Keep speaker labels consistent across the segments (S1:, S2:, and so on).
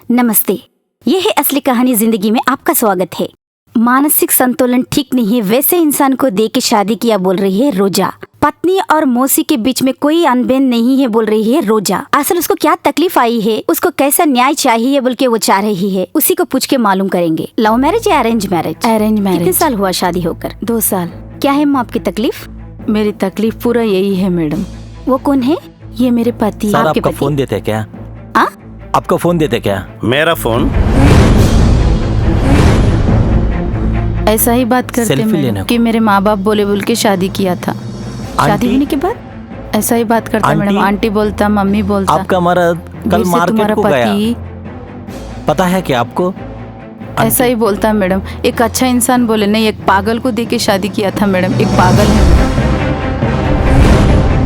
S1: नमस्ते, ये है असली कहानी जिंदगी में आपका स्वागत है। मानसिक संतुलन ठीक नहीं है वैसे इंसान को दे के शादी किया बोल रही है रोजा। पत्नी और मौसी के बीच में कोई अनबन नहीं है बोल रही है रोजा। असल उसको क्या तकलीफ आई है, उसको कैसा न्याय चाहिए बोल के वो चाह रही है, उसी को पूछ के मालूम करेंगे। लव मैरिज या अरेंज मैरिज?
S2: Arrange marriage.
S1: कितने साल हुआ शादी होकर?
S2: 2 साल।
S1: क्या है माँ आपकी तकलीफ?
S2: मेरी तकलीफ पूरा यही है मैडम।
S1: वो कौन है?
S2: ये मेरे पति।
S3: सर
S1: आपके
S3: आपका
S1: पति?
S3: फोन देते क्या?
S1: हाँ?
S3: आपका फोन देते क्या?
S4: मेरा फोन?
S2: ऐसा ही बात करते
S3: सेल्फी लेने
S2: मैडम
S3: को।
S2: कि मेरे माँ बाप बोल के शादी किया था। शादी
S3: आंटी?
S2: होने के बाद ऐसा ही बात करता
S3: आंटी?
S2: मैडम। आंटी बोलता, मम्मी बोलता।
S3: आपका मर्द कल
S2: जैसे
S3: मार्केट
S2: तुम्हारा
S3: को गया,
S2: पति
S3: पता है क्या आपको?
S2: ऐसा ही बोलता मैडम। एक अच्छा इंसान बोले नहीं, एक पागल को दे के शादी किया था मैडम। एक पागल है,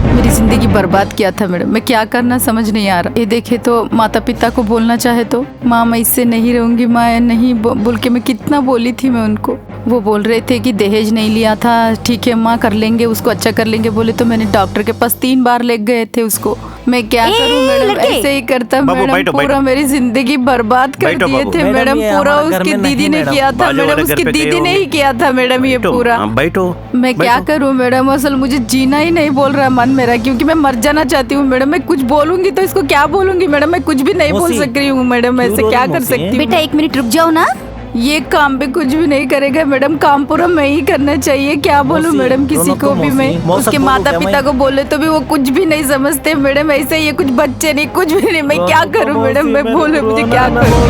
S2: मेरी जिंदगी बर्बाद किया था मैडम। मैं क्या करना समझ नहीं आ रहा। ये देखे तो माता पिता को बोलना चाहे तो माँ मैं इससे नहीं रहूंगी, माँ नहीं बोल के मैं कितना बोली थी मैं उनको। वो बोल रहे थे कि दहेज नहीं लिया था, ठीक है माँ कर लेंगे, उसको अच्छा कर लेंगे बोले तो मैंने डॉक्टर के पास 3 बार ले गए थे उसको। मैं क्या करूं मैडम?
S1: लड़के!
S2: ऐसे ही करता
S4: बाबू,
S2: मैडम।
S4: बैठो,
S2: पूरा
S4: बैठो।
S2: मेरी जिंदगी बर्बाद कर
S4: बैठो,
S2: दिए
S4: बाबू।
S2: थे
S3: मैडम,
S2: मैडम।
S3: ये
S2: पूरा
S3: हमारे घर
S2: उसकी
S3: में
S2: दीदी
S3: नहीं
S2: ने
S3: मैडम।
S2: किया था
S4: बाजू वाले
S2: मैडम।
S4: घर
S2: उसकी
S4: पे गए
S2: दीदी ने ही
S4: होंगे।
S2: किया था मैडम ये
S4: बैठो,
S2: पूरा।
S4: हाँ, बैठो।
S2: मैं क्या
S4: बैठो।
S2: करूं मैडम? असल मुझे जीना ही नहीं बोल रहा मन मेरा, क्योंकि मैं मर जाना चाहती हूँ मैडम। मैं कुछ बोलूंगी तो इसको क्या बोलूंगी मैडम? मैं कुछ भी नहीं बोल
S3: मौसी,
S2: सक रही हूँ मैडम।
S3: क्यों
S2: ऐसे
S3: रो
S2: क्या
S3: रही
S2: कर
S3: मौसी?
S2: सकती हूँ?
S1: बेटा 1 मिनट रुक जाओ ना।
S2: ये काम भी कुछ भी नहीं करेगा मैडम। काम पूरा मैं ही करना चाहिए। क्या बोलूं
S3: मौसी,
S2: मैडम किसी
S3: दोनों
S2: को
S3: को
S2: भी
S3: मौसी,
S2: मैं?
S3: मौसा
S2: उसके
S3: बोलो
S2: माता
S3: क्या
S2: पिता
S3: मैं?
S2: को बोले तो भी वो कुछ भी नहीं समझते मैडम। ऐसे ये कुछ बच्चे नहीं, कुछ भी नहीं। मैं क्या करूं मैडम? मैं बोलूं मुझे क्या करूं?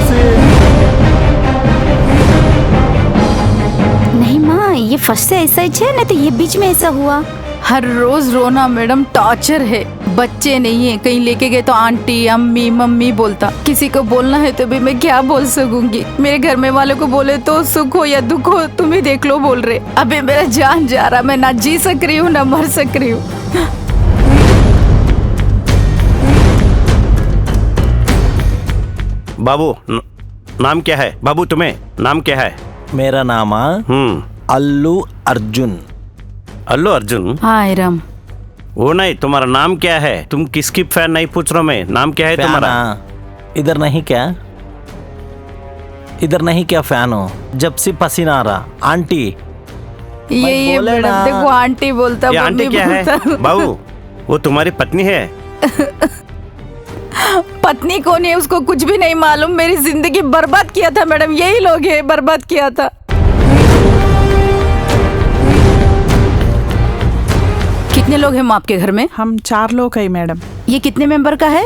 S1: नहीं माँ, ये फर्स्ट से ऐसा ही है, नहीं तो ये बीच में ऐसा हुआ।
S2: हर रोज रोना मैडम, टॉर्चर है। बच्चे नहीं है, कहीं लेके गए तो आंटी अम्मी मम्मी बोलता। किसी को बोलना है तो भी मैं क्या बोल सकूंगी? मेरे घर में वालों को बोले तो सुख हो या दुख हो तुम ही देख लो बोल रहे। अबे मेरा जान जा रहा, मैं ना जी सक रही हूँ ना मर सक रही हूँ।
S4: बाबू नाम क्या है? बाबू तुम्हें नाम क्या है?
S3: मेरा नाम अल्लू अर्जुन।
S4: अल्लू अर्जुन?
S2: हाय राम।
S4: वो नहीं, तुम्हारा नाम क्या है? तुम किसकी फैन नहीं पूछ रहा मैं। नाम क्या है तुम्हारा?
S3: इधर नहीं क्या? इधर नहीं क्या फैन हो? जब से पसीना आ रहा। आंटी
S2: ये
S3: बोले
S2: मैडम
S3: ना।
S2: देखो, आंटी बोलता,
S4: ये आंटी
S2: मम्मी
S4: क्या है?
S2: बोलता।
S4: बाबू वो तुम्हारी पत्नी है?
S2: पत्नी कौन है उसको कुछ भी नहीं मालूम। मेरी जिंदगी बर्बाद किया था मैडम, यही लोग है बर्बाद किया था। कितने लोग हैं आपके घर में?
S5: हम 4 लोग है मैडम।
S2: ये कितने मेंबर का है?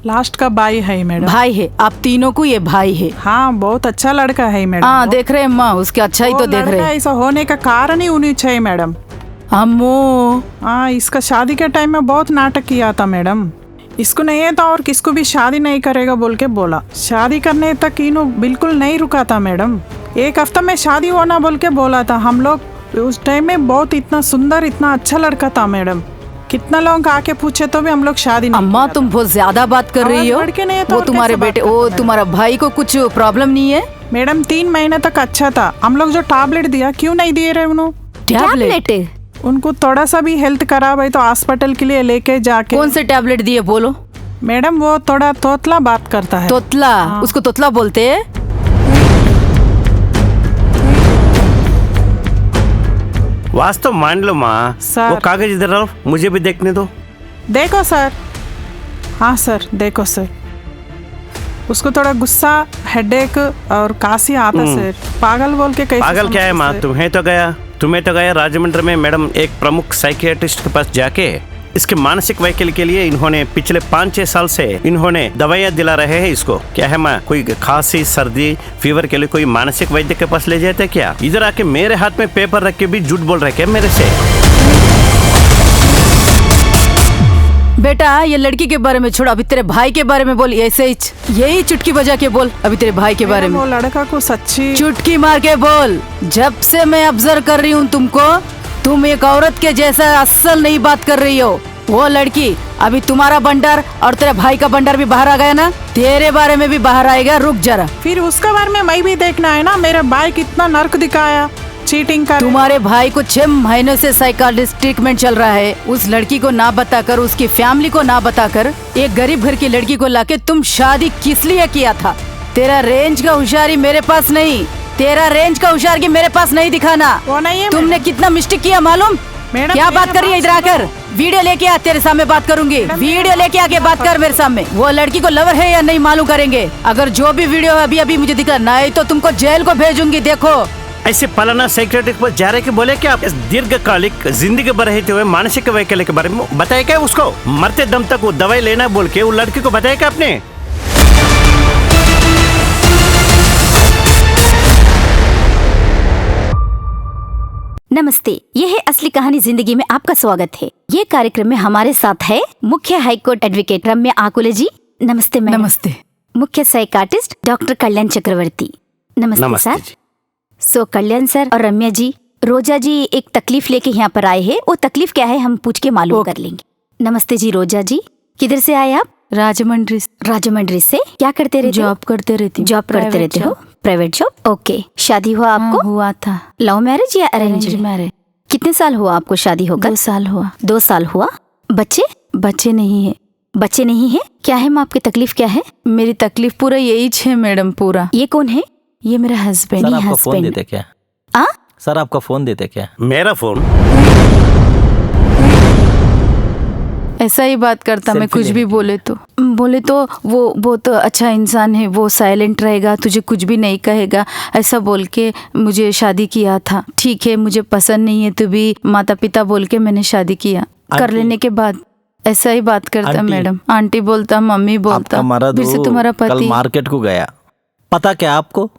S5: लास्ट का भाई है मैडम।
S2: भाई है? आप तीनों को ये भाई है?
S5: हाँ, बहुत अच्छा लड़का है मैडम।
S2: हाँ देख रहे हैं माँ, उसके अच्छा ही
S5: वो
S2: तो देख
S5: लड़का
S2: रहे हैं।
S5: ऐसा होने का कारण ही उन्हीं चाहिए मैडम।
S2: अम्मो
S5: हाँ, इसका शादी के टाइम में बहुत नाटक किया था मैडम। इसको नहीं है तो और किसको भी शादी नहीं करेगा बोल के बोला। शादी करने तक इन्हों बिल्कुल नहीं रुका था मैडम। 1 हफ्ता में शादी होना बोल के बोला था। हम लोग उस टाइम में बहुत इतना सुंदर इतना अच्छा लड़का था मैडम। कितना लोग आके पूछे तो भी हम लोग शादी नहीं
S2: अम्मा
S5: किया
S2: तुम बहुत ज्यादा बात कर रही हो।
S5: आवाज बढ़ के नहीं है तो
S2: वो
S5: और
S2: तुम्हारे
S5: कैसे बात
S2: बेटे,
S5: करते
S2: वो
S5: मैडम?
S2: तुम्हारा भाई को कुछ प्रॉब्लम नहीं है?
S5: था। मैडम 3 महीने तक अच्छा था। हम लोग जो टैबलेट दिया क्यों नहीं दिए रहे उन्होंने?
S2: टैबलेट?
S5: उनको थोड़ा सा भी हेल्थ खराब है तो हॉस्पिटल के लिए लेके जाके।
S2: कौन से टैबलेट दिए बोलो?
S5: मैडम वो थोड़ा तोतला बात करता है।
S2: तोतला? उसको तोतला बोलते हैं?
S4: वास्तव मान लो माँ।
S5: सर।
S4: वो कागज इधर रहो, मुझे भी देखने दो।
S5: देखो सर। हाँ सर, देखो सर। उसको थोड़ा गुस्सा, हेडेक और काशी आता सर। पागल बोल के कैसे
S4: पागल क्या है माँ?
S5: समझते?
S4: तुम्हें तो गया राजमंड्री में मैडम एक प्रमुख साइकियाट्रिस्ट के पास जाके इसके मानसिक वैकल्य के लिए इन्होंने पिछले 5-6 साल से इन्होंने दवाइयाँ दिला रहे हैं इसको। क्या है माँ, कोई खांसी सर्दी फीवर के लिए कोई मानसिक वैद्य के पास ले जाते क्या? इधर आके मेरे हाथ में पेपर रख के भी झूठ बोल रहे क्या मेरे से?
S2: बेटा ये लड़की के बारे में छोड़, अभी तेरे भाई के बारे में बोल। ऐसे ही यही चुटकी बजा के बोल अभी तेरे भाई के बारे
S5: मैडम,
S2: में।
S5: वो लड़का को सच्ची
S2: चुटकी मार के बोल। जब से मैं ऑब्जर्व कर रही हूँ तुमको, तुम एक औरत के जैसा असल नहीं बात कर रही हो। वो लड़की अभी तुम्हारा बंडर और तेरे भाई का बंडर भी बाहर आ गया ना, तेरे बारे में भी बाहर आएगा। रुक जरा,
S5: फिर उसका बारे में मैं भी देखना है ना। मेरा भाई कितना नर्क दिखाया, चीटिंग कर।
S2: तुम्हारे भाई को 6 महीनों से साइकाट्रिस्ट ट्रीटमेंट चल रहा है। उस लड़की को ना बताकर, उसकी फैमिली को ना बताकर, एक गरीब घर की लड़की को लाके तुम शादी किस लिए किया था? तेरा रेंज का होशियारी मेरे पास नहीं, तेरा रेंज का होशियारी मेरे पास नहीं दिखाना।
S5: वो नहीं है
S2: तुमने कितना मिस्टेक किया मालूम?
S5: मैडम,
S2: क्या बात
S5: मेरे
S2: कर रही है? इधर
S5: पास
S2: आकर वीडियो लेके आ, तेरे सामने बात करूंगी। वीडियो लेके आके बात कर मेरे सामने। वो लड़की को लवर है या नहीं मालूम करेंगे। अगर जो भी वीडियो है अभी अभी मुझे दिखा, नहीं तो तुमको जेल को भेजूंगी। देखो
S4: ऐसे पलाना सेक्रेटरी के पास जा रहे कि बोले क्या इस दीर्घकालिक जिंदगी भर रहते हुए मानसिक वैकल्य के बारे में बताया क्या उसको? मरते दम तक वो दवाई लेना बोल के वो लड़की को बताया क्या आपने?
S1: नमस्ते, ये है असली कहानी जिंदगी में आपका स्वागत है। ये कार्यक्रम में हमारे साथ है मुख्य हाईकोर्ट एडवोकेट रम्या आकुले जी। नमस्ते मैडम।
S2: नमस्ते।
S1: मुख्य साइकाटिस्ट डॉक्टर कल्याण चक्रवर्ती। नमस्ते
S4: नमस्ते
S1: सर।
S4: जी।
S1: सो कल्याण सर और रम्या जी, रोजा जी एक तकलीफ लेके यहाँ पर आए हैं। वो तकलीफ क्या है हम पूछ के मालूम कर लेंगे। नमस्ते जी रोजा जी, किधर से आए आप?
S2: राजमंड्री।
S1: राजमंड्री से। क्या करते रहते हो?
S2: जॉब करते रहती हूँ।
S1: जॉब करते रहते हो? Private job. ओके। शादी हुआ आपको?
S2: हुआ था।
S1: लव मैरिज या अरेंज?
S2: मैरिज।
S1: कितने साल हुआ आपको शादी होकर?
S2: 2 साल हुआ।
S1: 2 साल हुआ। बच्चे?
S2: बच्चे नहीं है।
S1: बच्चे नहीं है। क्या है माँ आपकी तकलीफ क्या है?
S2: मेरी तकलीफ पूरा यही है मैडम। पूरा
S1: ये कौन है?
S2: ये मेरा हस्बैंड।
S3: सर आपका फोन
S1: husband।
S3: देते क्या?
S1: आ?
S3: सर आपका फोन देते क्या?
S4: मेरा फोन?
S2: ऐसा ही बात करता, मैं
S3: सेल्फी
S2: कुछ भी
S3: लेने
S2: बोले तो वो बहुत अच्छा इंसान है, वो साइलेंट रहेगा, तुझे कुछ भी नहीं कहेगा, ऐसा बोल के मुझे शादी किया था। ठीक है, मुझे पसंद नहीं है तो भी माता पिता बोल के मैंने शादी किया। कर
S3: आंटी।
S2: लेने के बाद ऐसा ही बात करता
S3: आंटी।
S2: मैडम। आंटी बोलता, मम्मी बोलता,
S3: आपका मर्द
S2: फिर से
S3: वो
S2: तुम्हारा
S3: कल
S2: पति
S3: मार्केट को गया, पता क्या आपको?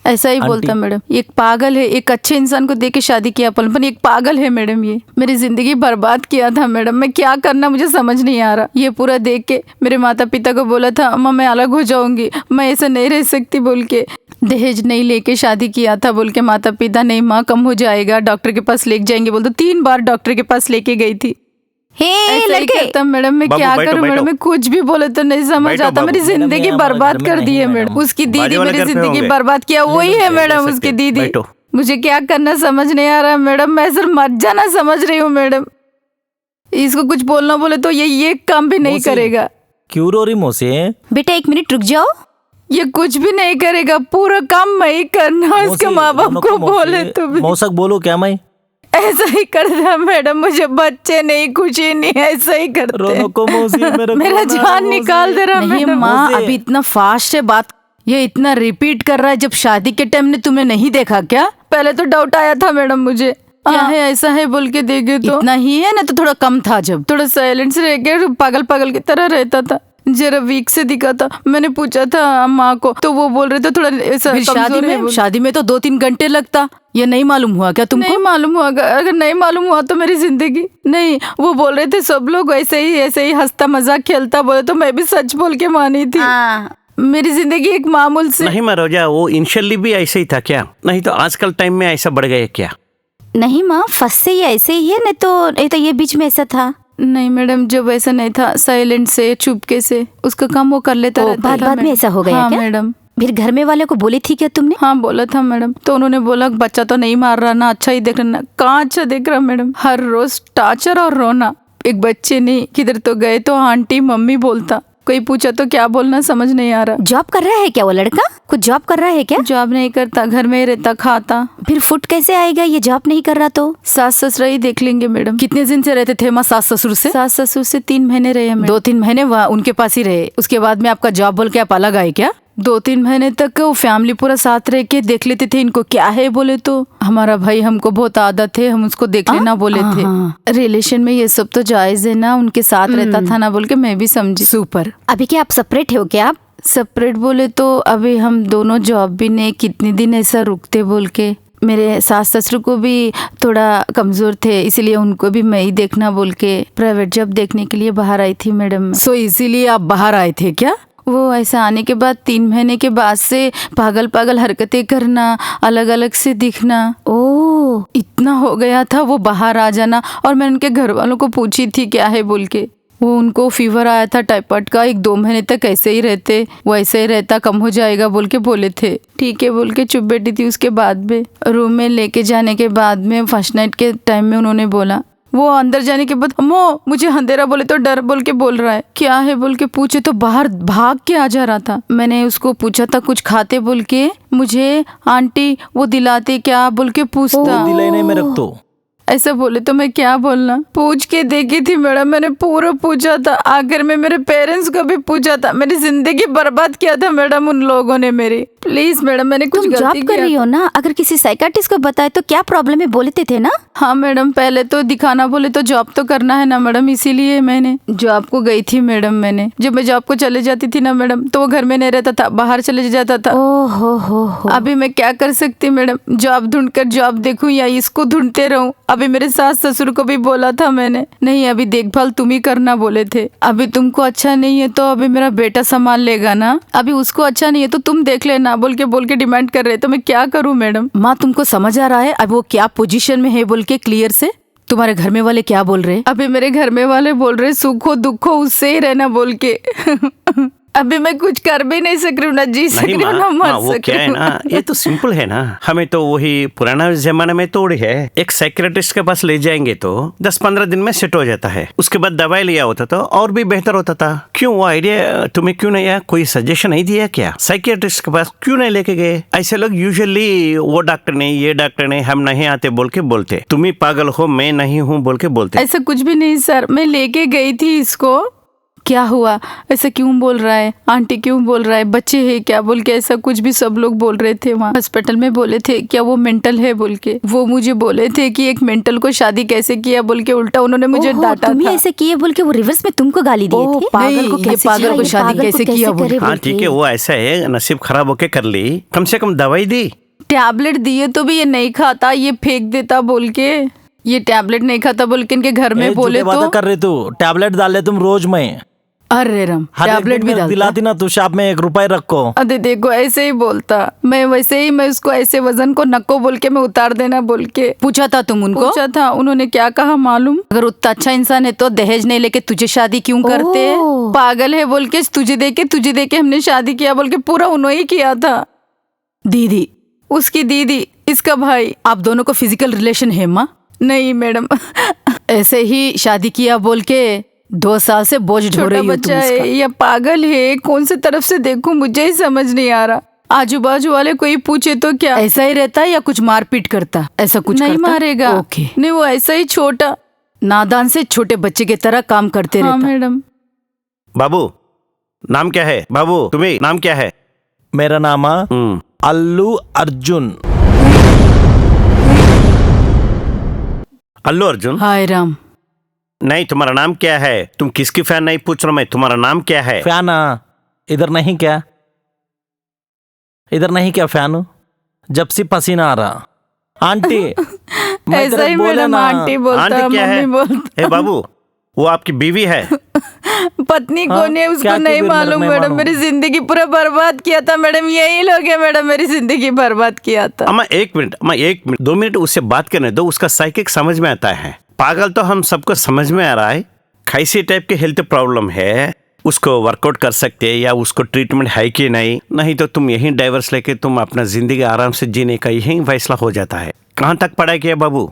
S2: ऐसा ही
S3: आंटी।
S2: बोलता मैडम। एक पागल है, एक अच्छे इंसान को देख के शादी किया अपन, एक पागल है मैडम। ये मेरी जिंदगी बर्बाद किया था मैडम। मैं क्या करना मुझे समझ नहीं आ रहा। ये पूरा देख के मेरे माता पिता को बोला था, अम्मा मैं अलग हो जाऊंगी, मैं ऐसा नहीं रह सकती बोल के। दहेज नहीं लेके शादी किया था बोल के माता पिता, नहीं माँ कम हो जाएगा, डॉक्टर के पास लेके जाएंगे बोल। तो 3 बार डॉक्टर के पास लेके गई थी।
S1: हे
S2: ऐसा ही
S1: लड़के,
S2: करता मैडम। मैं
S4: बाबू,
S2: क्या
S4: बैठो,
S2: करूं मैडम?
S4: बैठो।
S2: मैं कुछ भी बोले तो नहीं समझ
S4: बैठो,
S2: आता। मेरी
S4: बाबू।
S2: जिंदगी
S3: मैडम, ये
S2: बर्बाद
S3: हमारे
S2: कर
S3: घर
S2: दी है
S3: में नहीं,
S2: मैडम।
S3: मैडम।
S2: उसकी दीदी
S4: बाजू वाले
S2: मेरी
S4: घर पे
S2: जिंदगी
S4: होंगे।
S2: बर्बाद किया, वही है मैडम,
S4: ले
S2: उसकी
S4: सकते।
S2: दीदी।
S4: बैठो।
S2: मुझे क्या करना समझ नहीं आ रहा है मैडम। मैं सिर्फ मर जाना समझ रही हूँ मैडम। इसको कुछ बोलना बोले तो ये काम भी नहीं
S3: मौसी।
S2: करेगा।
S3: क्यों रो रही मोसे?
S1: बेटा 1 मिनट रुक जाओ।
S2: ये कुछ भी नहीं करेगा, पूरा काम मैं ही करना। उसके माँ बाप को बोले तो भी
S3: मौसक बोलो क्या मैं?
S2: ऐसा ही करता मैडम। मुझे बच्चे नहीं, खुशी नहीं, ऐसा ही करते।
S3: रोनो को मौसी,
S2: मेरा जान निकाल दे रहा नहीं माँ।
S3: मौसी।
S2: अभी इतना फास्ट है बात, ये इतना रिपीट कर रहा है। जब शादी के टाइम ने तुम्हें नहीं देखा क्या? पहले तो डाउट आया था मैडम मुझे, क्या है ऐसा है बोल के देखे तो इतना ही है ना, तो थोड़ा कम था। जब थोड़ा साइलेंस रह गया, पागल पागल की तरह रहता था, जरा वीक से दिखा था। मैंने पूछा था माँ को तो वो बोल रहे थे थोड़ा ऐसा शादी में तो 2-3 घंटे लगता। ये नहीं मालूम हुआ क्या तुमको? नहीं मालूम हुआ। अगर नहीं मालूम हुआ तो मेरी जिंदगी नहीं। वो बोल रहे थे सब लोग ऐसे ही हंसता मजाक खेलता बोले, तो मैं भी सच बोल के मानी थी। मेरी जिंदगी एक मामूल से
S4: नहीं माँ रोजा, वो इनिशियली भी ऐसे ही था क्या? नहीं तो आजकल टाइम में ऐसा बढ़ गया क्या?
S1: नहीं माँ, फर्स्ट से ही ऐसे ही है, नहीं तो ये बीच में ऐसा था।
S2: नहीं मैडम, जब ऐसा नहीं था, साइलेंट से चुपके से उसका काम वो कर लेता रहता था।
S1: बाद में ऐसा हो गया
S2: हाँ,
S1: क्या
S2: मैडम।
S1: फिर घर में वाले को बोली थी क्या तुमने?
S2: हाँ बोला था मैडम। तो उन्होंने बोला बच्चा तो नहीं मार रहा ना, अच्छा ही देख रहा। कहाँ अच्छा देख रहा मैडम? हर रोज टार्चर और रोना। एक बच्चे नहीं, किधर तो गए तो आंटी मम्मी बोलता, कोई पूछा तो क्या बोलना समझ नहीं आ रहा।
S1: जॉब कर रहा है क्या वो लड़का? कुछ जॉब कर रहा है क्या?
S2: जॉब नहीं करता, घर में ही रहता, खाता।
S1: फिर फुट कैसे आएगा ये जॉब नहीं कर रहा तो?
S2: सास ससुर ही देख लेंगे मैडम। कितने दिन से रहते थे माँ सास ससुर से? सास ससुर से 3 महीने रहे। 2-3 महीने वहाँ उनके पास ही रहे। उसके बाद में आपका जॉब बोल के आप अलग आए क्या? 2-3 महीने तक वो फैमिली पूरा साथ रह के देख लेते थे इनको क्या है बोले तो। हमारा भाई हमको बहुत आदत है, हम उसको देख लेना बोले थे। रिलेशन में ये सब तो जायज है ना, उनके साथ रहता था ना बोल के मैं भी समझी। सुपर।
S1: अभी क्या आप सेपरेट हो क्या? आप
S2: सेपरेट बोले तो अभी हम दोनों जॉब भी नहीं, कितने दिन ऐसा रुकते बोल के। मेरे सास ससुर को भी थोड़ा कमजोर थे, इसीलिए उनको भी मैं ही देखना बोल के प्राइवेट जॉब देखने के लिए बाहर आई थी मैडम। सो इसीलिए आप बाहर आए थे क्या? वो ऐसा आने के बाद 3 महीने के बाद से पागल पागल हरकतें करना, अलग अलग से दिखना,
S1: ओ
S2: इतना हो गया था वो बाहर आ जाना। और मैं उनके घर वालों को पूछी थी क्या है बोल के, वो उनको फीवर आया था टाइफाइड का, 1-2 महीने तक ऐसे ही रहते, वो ऐसे ही रहता, कम हो जाएगा बोल के बोले थे। ठीक है बोल के चुप बैठी थी। उसके बाद में रूम में लेके जाने के बाद में फर्स्ट नाइट के टाइम में उन्होंने बोला वो अंदर जाने के बाद अम्मो मुझे अंधेरा बोले तो डर बोल के बोल रहा है। क्या है बोल के पूछे तो बाहर भाग के आ जा रहा था। मैंने उसको पूछा था कुछ खाते बोल के, मुझे आंटी वो दिलाते क्या बोल के पूछता।
S3: दिलाई नहीं मैं रख तो।
S2: ऐसा बोले तो मैं क्या बोलना। पूछ के देखी थी मैडम, मैंने पूरा पूछा था, आखिर में मेरे पेरेंट्स को भी पूछा था। मेरी जिंदगी बर्बाद किया था मैडम उन लोगों ने मेरी। प्लीज मैडम मैंने कुछ
S1: तुम
S2: गलती
S1: जॉब कर
S2: किया।
S1: रही हो ना, अगर किसी साइकाट्रिस्ट को बताए तो क्या प्रॉब्लम है बोलते थे ना।
S2: हाँ मैडम, पहले तो दिखाना बोले तो जॉब तो करना है ना मैडम, इसीलिए मैंने जॉब को गई थी मैडम। मैंने जब मैं जॉब को चले जाती थी ना मैडम तो वो घर में नहीं रहता था, बाहर चले जाता था।
S1: ओ हो।
S2: अभी मैं क्या कर सकती मैडम, जॉब ढूंढकर जॉब देखूं या इसको ढूंढते रहूं। अभी मेरे सास ससुर को भी बोला था मैंने, नहीं अभी देखभाल तुम ही करना बोले थे। अभी तुमको अच्छा नहीं है तो अभी मेरा बेटा संभाल लेगा ना, अभी उसको अच्छा नहीं है तो तुम देख लेना बोल के डिमांड कर रहे। तो मैं क्या करूं मैडम।
S1: माँ तुमको समझ आ रहा है अब वो क्या पोजीशन में है बोल के क्लियर से? तुम्हारे घर में वाले क्या बोल रहे?
S2: अभी मेरे घर में वाले बोल रहे सुखो दुखो उससे ही रहना बोल के। अभी मैं कुछ कर भी नहीं सक रही हूँ, ना जी सक
S4: नहीं
S2: रही हूँ ना
S4: माँ,
S2: मर
S4: वो
S2: सक
S4: क्या
S2: रही
S4: है
S2: हूँ।
S4: ना, ये तो सिंपल है ना। हमें तो वही पुराना जमाने में तोड़ी है, एक साइकियाट्रिस्ट के पास ले जाएंगे तो 10-15 दिन में सेट हो जाता है। उसके बाद दवाई लिया होता तो और भी बेहतर होता था। क्यों वो आइडिया तुम्हें क्यों नहीं आया? कोई सजेशन नहीं दिया क्या? साइकियाट्रिस्ट के पास क्यों नहीं लेके गए? ऐसे लोग यूजुअली वो डॉक्टर नहीं, ये डॉक्टर नहीं, हम नहीं आते बोल के बोलते। तुम ही पागल हो, मैं नहीं हूँ बोल के बोलते।
S2: ऐसा कुछ भी नहीं सर, मैं लेके गई थी इसको। क्या हुआ? ऐसा क्यों बोल रहा है? आंटी क्यों बोल रहा है? बच्चे है क्या बोल के ऐसा कुछ भी सब लोग बोल रहे थे वहाँ हॉस्पिटल में। बोले थे क्या वो मेंटल है बोल के। वो मुझे बोले थे कि एक मेंटल को शादी कैसे किया बोल के, उल्टा उन्होंने मुझे
S1: ओहो,
S2: डांटा
S1: तुम ही
S2: था।
S1: ऐसे किए बोल के वो रिवर्स में तुमको गाली दिए
S2: ओह,
S1: थे।
S2: पागल को
S1: नहीं,
S2: कैसे
S1: पागल
S2: किया,
S1: को
S2: ये
S1: शादी
S2: पागल को
S1: कैसे
S2: कैसे
S1: किया
S2: करे
S1: बोल
S4: हाँ
S1: के।
S4: ठीक है, वो ऐसा है, नसीब खराब होके कर ली। कम से कम दवाई दी।
S2: टैबलेट दिए तो भी ये नहीं खाता, ये फेंक देता बोल के। ये टैबलेट नहीं खाता बोल के इनके घर में बोले
S3: बात
S2: तो।
S3: कर रही तू। टैबलेट डाले तुम रोज में।
S2: अरे राम, टैबलेट भी डालता।
S3: दिलाती ना तू, शॉप में 1 रुपए रखो।
S2: अरे देखो ऐसे ही बोलता, मैं वैसे ही मैं उसको ऐसे वजन को नक्को बोल के मैं उतार देना बोल के
S1: पूछा था तुम उनको?
S2: पूछा था, उन्होंने क्या कहा मालूम?
S1: अगर उतना अच्छा इंसान है तो दहेज नहीं लेके तुझे शादी क्यों करते?
S2: ओह, पागल है बोल के तुझे देके हमने शादी किया बोल के पूरा उन्होंने ही किया था।
S1: दीदी,
S2: उसकी दीदी, इसका भाई।
S1: आप दोनों को फिजिकल रिलेशन है माँ?
S2: नहीं मैडम,
S1: ऐसे ही शादी किया बोल के 2 साल से बोझ ढो
S2: छोटा
S1: रही हो तुम
S2: बच्चा
S1: उसका।
S2: है या पागल है, कौन से तरफ से देखूं मुझे ही समझ नहीं आ रहा। आजू बाजू वाले कोई पूछे तो क्या
S1: ऐसा ही रहता है या कुछ मारपीट करता? ऐसा कुछ
S2: नहीं
S1: करता?
S2: मारेगा।
S1: ओके।
S2: नहीं वो ऐसा ही छोटा
S1: नादान से छोटे बच्चे की तरह काम करते
S2: हाँ
S1: रहता।
S2: मैडम।
S4: बाबू नाम क्या है? बाबू तुम्हें नाम क्या है?
S3: मेरा नाम अल्लू अर्जुन।
S4: अल्लू अर्जुन?
S1: हाय राम।
S4: नहीं, तुम्हारा नाम क्या है? तुम किसकी फैन नहीं पूछ रहा मैं, तुम्हारा नाम क्या है?
S3: फैन इधर नहीं क्या? इधर नहीं क्या फैन? जब से पसीना आ रहा। आंटी मैं
S2: ऐसा
S3: तेरे
S2: ही
S3: बोले
S2: मैडम,
S3: ना।
S2: आंटी बोलता,
S4: आंटी क्या है?
S2: मम्मी बोलता।
S4: ए बाबू, वो आपकी बीवी है।
S2: पत्नी
S3: हाँ,
S2: कौन है उसको
S3: क्या
S2: नहीं
S3: क्यों फिर
S2: मालूम
S3: नहीं
S2: मैडम।
S3: मालूम?
S2: मेरी जिंदगी पूरा बर्बाद किया था मैडम, यही लोग है मैडम, मेरी जिंदगी बर्बाद किया था।
S4: अम्मा 1 मिनट, अम्मा 1 मिनट, 2 मिनट उससे बात करने दो। उसका साइकिक समझ में आता है। पागल तो हम सबको समझ में आ रहा है। कैसी टाइप की हेल्थ प्रॉब्लम है, उसको वर्कआउट कर सकते हैं या उसको ट्रीटमेंट है कि नहीं। नहीं तो तुम यहीं डाइवर्स लेके तुम अपना जिंदगी आराम से जीने का यही फैसला हो जाता है। कहाँ तक पढ़ाई किया बाबू?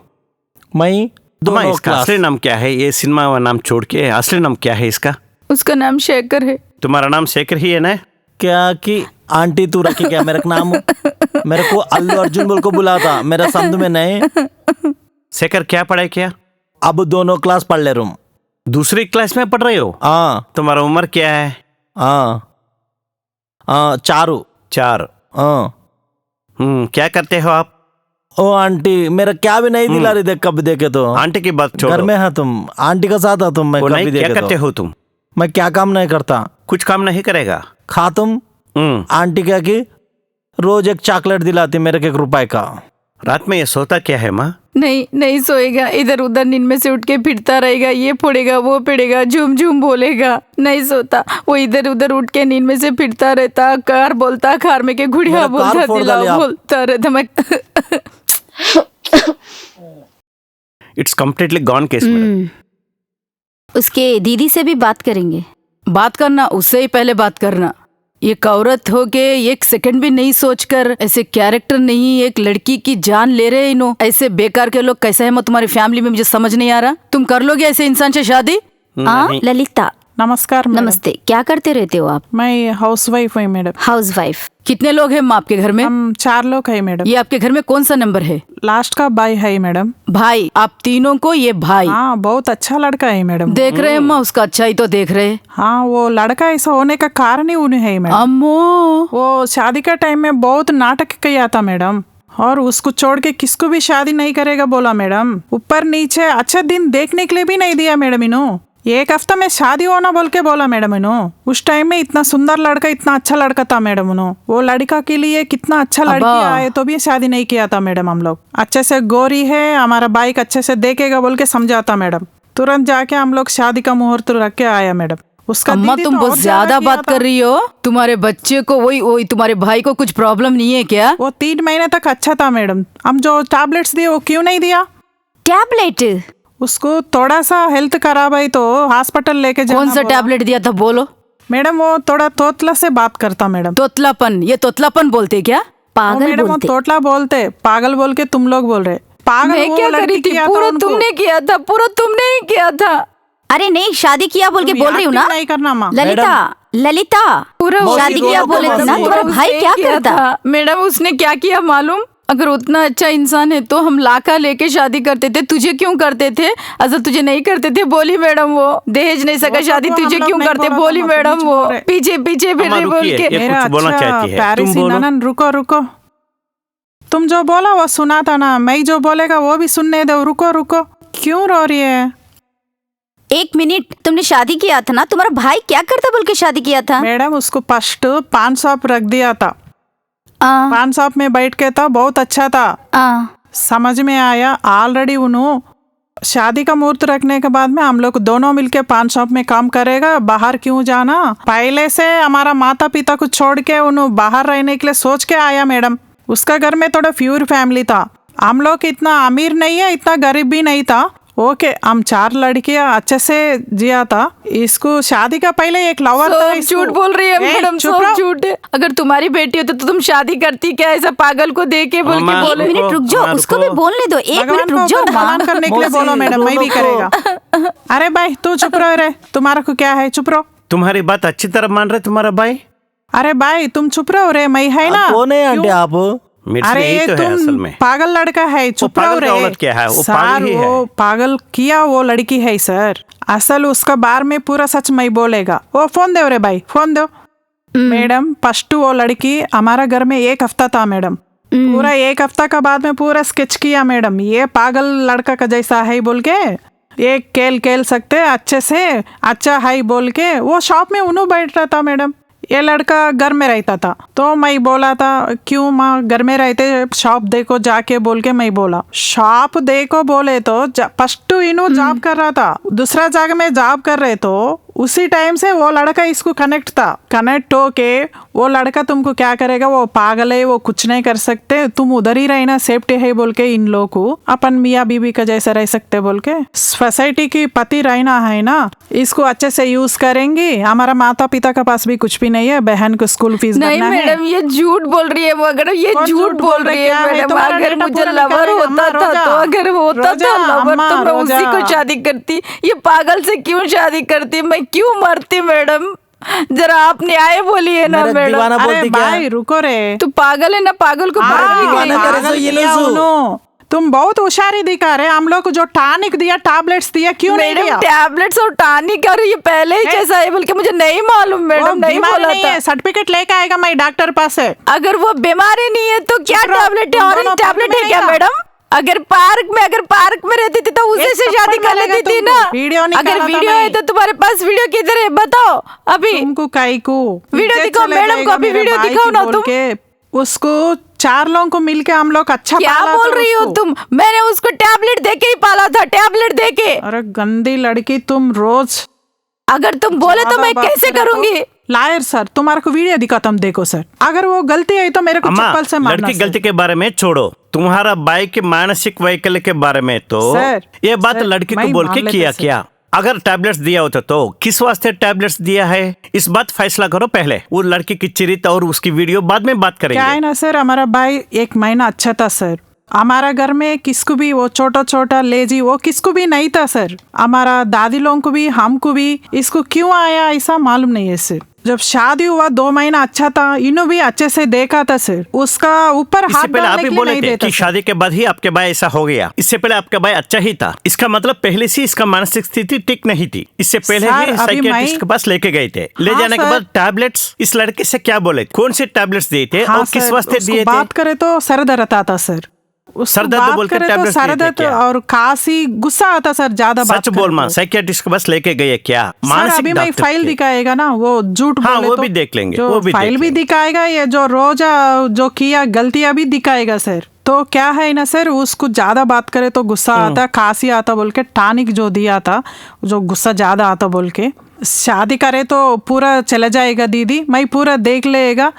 S3: मैं
S4: अम्मा
S3: 2
S4: इसका
S3: क्लास।
S4: असली नाम क्या है? ये सिनेमा का नाम छोड़ के असली नाम क्या है इसका?
S2: उसका नाम शेखर है।
S4: तुम्हारा नाम शेखर ही है ना?
S3: क्या कि आंटी तू रखी क्या मेरा नाम? मेरे को अल्लू अर्जुन बोल को बुलाता, मेरा समझ में नहीं।
S4: शेखर क्या पढ़ाई किया?
S3: अब 2 क्लास पढ़ ले रूम।
S4: दूसरी क्लास में पढ़ रहे हो?
S3: हाँ
S4: तुम्हारा उम्र क्या है?
S3: हाँ
S4: 4।
S3: हाँ।
S4: क्या करते हो आप?
S3: ओ आंटी मेरा क्या भी नहीं दिला रही, देख कभी देखे तो।
S4: आंटी की बात छोड़ो।
S3: घर में है तुम, आंटी का साथ है तुम। मैं
S4: वो
S3: कभी
S4: नहीं, क्या
S3: देखे
S4: करते
S3: तो
S4: हो तुम?
S3: मैं क्या काम नहीं करता।
S4: कुछ काम नहीं करेगा?
S3: खा तुम। आंटी क्या कि रोज एक चॉकलेट दिलाती मेरे को 1 रुपए का।
S4: रात में ये सोता क्या है माँ?
S2: नहीं सोएगा, इधर उधर नींद में से उठ के फिरता रहेगा, ये फोड़ेगा वो पेड़ेगा, झूम झूम बोलेगा, नहीं सोता। वो इधर उधर उठ के नींद में से फिरता रहता, कार बोलता, कार में के गुड़िया
S3: मेरा कार
S2: बोलता,
S3: फोड़
S2: दिला
S3: डाले आप।
S2: बोलता रहता। मैं
S4: it's completely gone case madam.
S1: उसके दीदी से भी बात करेंगे।
S2: बात करना, उससे ही पहले बात करना। एक औरत हो के एक सेकंड भी नहीं सोचकर, ऐसे कैरेक्टर नहीं, एक लड़की की जान ले रहे हैं इन्हों। ऐसे बेकार के लोग कैसे हैं तुम्हारी फैमिली में, मुझे समझ नहीं आ रहा। तुम कर लोगे ऐसे इंसान से शादी?
S1: हाँ ललिता,
S5: नमस्कार मैडम।
S1: नमस्ते। क्या करते रहते हो आप?
S5: मैं हाउस वाइफ हूँ मैडम।
S1: House wife.
S2: कितने लोग हैं आपके घर में?
S5: हम 4 लोग हैं मैडम।
S2: ये आपके घर में कौन सा नंबर है?
S5: लास्ट का भाई है मैडम।
S2: भाई? आप तीनों को ये भाई?
S5: हाँ, बहुत अच्छा लड़का है मैडम।
S2: देख रहे हैं अम्मा, उसका अच्छा ही तो देख रहे हैं।
S5: हाँ, वो लड़का ऐसा होने का कारण ही उन्हें है मैडम।
S2: अम्मो,
S5: वो शादी का टाइम में बहुत नाटक किया था मैडम, और उसको छोड़ के किसको भी शादी नहीं करेगा बोला मैडम। ऊपर नीचे अच्छे दिन देखने के लिए भी नहीं दिया मैडम इन्हों। 1 हफ्ता में शादी होना बोल के बोला मैडम इन्हों। उस टाइम में इतना सुंदर लड़का, इतना अच्छा लड़का था मैडम उन्हों। वो लड़का के लिए कितना अच्छा लड़की आए तो भी शादी नहीं किया था मैडम। हम लोग अच्छे से गोरी है, हमारा बाइक अच्छे से देखेगा बोल के समझाता मैडम। तुरंत जाके हम लोग शादी का मुहूर्त रख के आया मैडम। उसका
S2: अम्मा
S5: दीदी
S2: तुम
S5: तो
S2: बहुत
S5: और
S2: ज्यादा
S5: किया
S2: बात
S5: था।
S2: कर रही हो। तुम्हारे बच्चे को वही तुम्हारे भाई को कुछ प्रॉब्लम नहीं है क्या?
S5: वो 3 महीने तक अच्छा था मैडम। हम जो टैबलेट्स दिए वो क्यों नहीं दिया?
S1: टैबलेट?
S5: उसको थोड़ा सा हेल्थ खराब है तो हॉस्पिटल लेके जाना
S2: कौन सा
S5: बोला।
S2: टैबलेट दिया था बोलो?
S5: मैडम वो थोड़ा तोतला से बात करता मैडम।
S2: तोतलापन? ये तोतलापन बोलते क्या?
S5: वो
S1: पागल
S5: मैडम वो
S1: बोलते।
S5: तोतला बोलते, पागल बोल के तुम लोग बोल रहे। पागल
S2: मैं
S5: वो
S2: क्या
S5: लड़की
S2: करी थी?
S5: किया था
S2: पूरा
S5: उनको।
S2: तुमने किया था, पूरा तुमने ही किया था।
S1: अरे नहीं, शादी किया बोल के
S5: तुम
S1: बोल रही हूँ ना।
S5: acting नहीं करना माँ।
S1: ललिता, ललिता,
S2: पूरा
S1: शादी
S3: दोनों
S1: किया
S3: को
S1: बोले थे ना।
S3: मालूम
S1: तुम्हारा
S3: है।
S1: भाई क्या करता?
S2: मैडम उसने क्या किया मालूम? अगर उतना अच्छा इंसान है तो हम लाका लेके शादी करते थे। तुझे क्यों करते थे? अगर तुझे नहीं करते थे बोली मैडम वो दहेज नहीं सका
S5: वो
S2: शादी
S5: तो
S2: तुझे
S5: हम लोग
S2: क्यों
S5: नहीं
S2: करते?
S5: बोला
S2: बोली
S5: था,
S2: मैडम
S5: बीच
S2: वो
S5: बोल रहे।
S2: पीछे पीछे फिर
S4: अम्मा
S2: रही बोल
S4: रुकिए,
S2: के।
S4: ये
S5: मेरा
S4: कुछ बोलना चाहती है। तुम
S5: पैरिसी
S4: बोलो।
S5: ननन, रुको। तुम जो बोला वो सुना था ना, मैं जो बोलेगा वो भी सुनने दो। रुको, क्यों रो रही है?
S1: 1 मिनट, तुमने शादी किया था ना। तुम्हारा भाई क्या करता बोल के शादी किया था?
S5: मैडम उसको फर्स्ट पान शॉप रख दिया था।
S1: आ,
S5: पान शॉप में बैठ के था, बहुत अच्छा था।
S1: आ,
S5: समझ में आया ऑलरेडी उन्होंने शादी का मुहूर्त रखने के बाद में हम लोग दोनों मिलके पान शॉप में काम करेगा। बाहर क्यों जाना? पहले से हमारा माता पिता को छोड़ के उन्होंने बाहर रहने के लिए सोच के आया मैडम। उसका घर में थोड़ा प्योर फैमिली था। हम लोग इतना अमीर नहीं है, इतना गरीब भी नहीं था। ओके, हम 4 लड़कियां अच्छे से जिया था। इसको शादी का पहले एक लवर था।
S2: सब
S5: इसको-
S2: झूठ बोल रही है
S5: ए,
S2: मैडम,
S5: चुप
S2: सब
S5: रहो।
S2: झूठ है। अगर तुम्हारी बेटी होती तो तुम शादी करती क्या ऐसा पागल को दे के बोल के
S4: अम्मा,
S2: बोले?
S1: 1 मिनट रुक जाओ,
S4: रुको।
S1: उसको भी बोलने दो। 1
S5: भगवान
S1: मिनट
S5: को
S1: रुक जाओ
S5: ऊपर
S1: माँ।
S5: भगवान करने के लिए
S3: मौसी,
S5: बोलो मैडम, मैं भी
S3: दोनों
S5: करेगा। अरे भाई तू चुप रहो रे, तुम्हारा को क्या है? चुप रहो।
S4: तुम्हारी बात अच्छी तरह मान रहे तुम्हारा भाई।
S5: अरे भाई तुम चुप रहो रे, मैं है ना।
S3: कौन है आंटी आप?
S4: मेरे से
S5: अरे
S4: यही तो है असल
S5: तुम
S4: में।
S5: पागल लड़का है, चुप
S4: पागल
S5: रहो रे।
S4: का औरत क्या है? वो
S5: सर,
S4: पागल ही है।
S5: वो पागल किया वो लड़की है सर। असल उसका बारे में पूरा सच मैं बोलेगा। वो फोन दो रे भाई, फोन दो। मैडम फर्स्ट वो लड़की हमारा घर में 1 हफ्ता था मैडम। पूरा 1 हफ्ता का बाद में पूरा स्केच किया मैडम। ये पागल लड़का का जैसा है बोल के, एक खेल सकते अच्छे से, अच्छा है बोल के वो शॉप में उन्हों बैठ रहा था मैडम। ये लड़का घर में रहता था तो मैं बोला था क्यों माँ घर में रहते, शॉप देखो जाके बोल के मैं बोला। शॉप देखो बोले तो फर्स्ट इन्हों जॉब कर रहा था, दूसरा जगह में जॉब कर रहे तो उसी टाइम से वो लड़का इसको कनेक्ट हो के वो लड़का तुमको क्या करेगा? वो पागल है, वो कुछ नहीं कर सकते, तुम उधर ही रहना, सेफ्टी है बोल के इन लोगों को अपन मियाँ बीबी का जैसा रह सकते बोल के। सोसाइटी की पति रहना है ना, इसको अच्छे से यूज करेंगे। हमारा माता पिता का पास भी कुछ भी नहीं है, बहन को स्कूल फीस
S2: नहीं
S5: भरना है।
S2: मैडम ये झूठ बोल रही है। वो अगर ये
S5: कौन
S2: झूठ बोल रही
S5: क्या
S2: है मैडम,
S5: तुम्हारा
S2: अगर
S5: डेटा
S2: मुझे
S5: पूरा
S2: लवर
S5: निकालेगा?
S2: होता
S5: अम्मा,
S2: था
S5: रोजा,
S2: तो अगर होता था
S5: रोजा,
S2: लवर
S5: अम्मा,
S2: तो मैं उसी
S5: रोजा।
S2: को शादी करती। ये पागल से क्यों शादी करती? मैं क्यों मरती मैडम? जरा आप न्याय बोलिए ना
S3: मेरा
S2: मैडम।
S3: दीवाना
S5: अरे
S3: बोलती क्या?
S5: भाई रुको रे।
S2: तू पागल है ना, पागल को
S5: हाँ,
S2: पागल
S3: दीवाना
S2: कहेंगे।
S3: करे सो ये लो
S5: किया
S3: सो।
S5: उन्हों। तुम बहुत होशियारी दिखा रहे। हम लोग को जो टॉनिक दिया, टैबलेट्स दिया, क्यों नहीं
S2: मैडम
S5: दिया?
S2: टैबलेट्स और टॉनिक और ये पहले ही जैसा है बोल के मुझे नहीं मालूम
S5: वो
S2: मैडम, नहीं
S5: बीमारी
S2: बोला
S5: नहीं
S2: था।
S5: है, सर्टिफिकेट लेके आएगा मैं डॉक्टर पास से।
S2: अगर वो बीमारी नहीं है तो क्या
S5: चुप रहो,
S2: टैबलेट है?
S5: तुम
S2: ऑरेंज
S5: दोनों
S2: टैबलेट
S5: पार्क
S2: है
S5: में
S2: क्या
S5: नहीं था?
S2: मैडम? अगर पार्क में रहती थी तो उसे
S5: एक
S2: से
S5: थप्पड़
S2: शादी कर
S5: मारेगा
S2: लेती थी
S5: तुमको।
S2: ना।
S5: वीडियो
S2: अगर
S5: निकाला था
S2: वीडियो
S5: मैं।
S2: है तो तुम्हारे पास वीडियो किधर है बताओ अभी।
S5: तुमको काई को
S2: वीडियो
S5: इज्जत
S2: दिखाओ
S5: चले
S2: मैडम को,
S5: जाएगा
S2: अभी
S5: मेरे
S2: वीडियो
S5: भाई
S2: दिखाओ
S5: की
S2: ना
S5: बोल
S2: तुम।
S5: के। उसको 4 लोगों को मिलके हम लोग अच्छा
S2: क्या
S5: पाला
S2: बोल
S5: था
S2: रही हो
S5: उसको।
S2: तुम? मैंने उसको टैबलेट देके ही पाला था, टैबलेट देके।
S5: अरे गंदी लड़की तुम रोज।
S2: अगर तुम बोले तो मैं कैसे करूंगी?
S5: लायर सर, तुम्हारे को वीडियो दिखाता हूँ, देखो सर। अगर वो गलती है तो मेरे को
S4: अम्मा,
S5: चप्पल से मारना
S4: लड़की
S5: सर।
S4: गलती के बारे में छोड़ो, तुम्हारा बाइक के मानसिक वैकल्य के बारे में तो
S5: सर,
S4: ये बात
S5: सर,
S4: लड़की को
S5: मैं
S4: बोल
S5: मान
S4: के
S5: लेता
S4: किया
S5: सर।
S4: क्या? अगर टैबलेट्स दिया होता तो किस वास्ते टैबलेट्स दिया है, इस बात फैसला करो पहले। वो लड़की की चरित्र और उसकी वीडियो बाद में बात
S5: क्या है
S4: करेंगे।
S5: ना सर, हमारा भाई 1 महीना अच्छा था सर। हमारा घर में किसको भी वो छोटा छोटा लेजी वो किसको भी नहीं था सर। हमारा दादी लोगों को भी हमको भी इसको क्यों आया ऐसा मालूम नहीं है सर। जब शादी हुआ 2 महीना अच्छा था, इन्हों भी अच्छे से देखा था सर। उसका ऊपर
S4: इससे
S5: हाथ
S4: पहले आप
S5: डालने
S4: ही
S5: के लिए
S4: बोले
S5: नहीं
S4: थे
S5: देता
S4: कि
S5: सर।
S4: शादी के बाद ही आपके भाई ऐसा हो गया। इससे पहले आपका भाई अच्छा ही था, इसका मतलब पहले से इसका मानसिक स्थिति ठीक नहीं थी। इससे पहले
S5: सर,
S4: ही
S5: अभी
S4: साइकियाट्रिस्ट
S5: मैं-
S4: के पास लेके गए थे। ले
S5: हाँ,
S4: जाने के
S5: सर।
S4: बाद टैबलेट्स इस लड़के से क्या बोले, कौन से टैबलेट्स दिए थे
S5: हाँ
S4: और किस
S5: सर,
S4: वास्ते
S5: उसको
S4: दिए थे?
S5: बात करे तो सर दर्द आता सर। उसको
S4: सर दर्द
S5: बात
S4: बोल के
S5: करे तो
S4: tablets
S5: सर
S4: दिए थे
S5: दर्द
S4: क्या?
S5: और खांसी गुस्सा आता सर ज्यादा बात
S4: सच बोल
S5: करे
S4: मां,
S5: तो।
S4: साइकियाट्रिस्ट के पास लेके गए क्या?
S5: सर
S4: मानसिक
S5: अभी मैं
S4: डॉक्टर
S5: फाइल
S4: थे।
S5: दिखाएगा ना, वो झूठ
S4: हाँ,
S5: बोले
S4: वो
S5: तो
S4: भी देख लेंगे,
S5: जो
S4: वो भी
S5: फाइल
S4: देख
S5: भी
S4: लेंगे।
S5: दिखाएगा, ये जो रोज जो किया गलतियां भी दिखाएगा सर। तो क्या है ना सर, उसको ज्यादा बात करे तो गुस्सा आता, खांसी आता बोल के टॉनिक जो दिया था, जो गुस्सा ज्यादा आता बोल के। शादी करे तो पूरा चला जाएगा दीदी, मैं पूरा देख लेगा।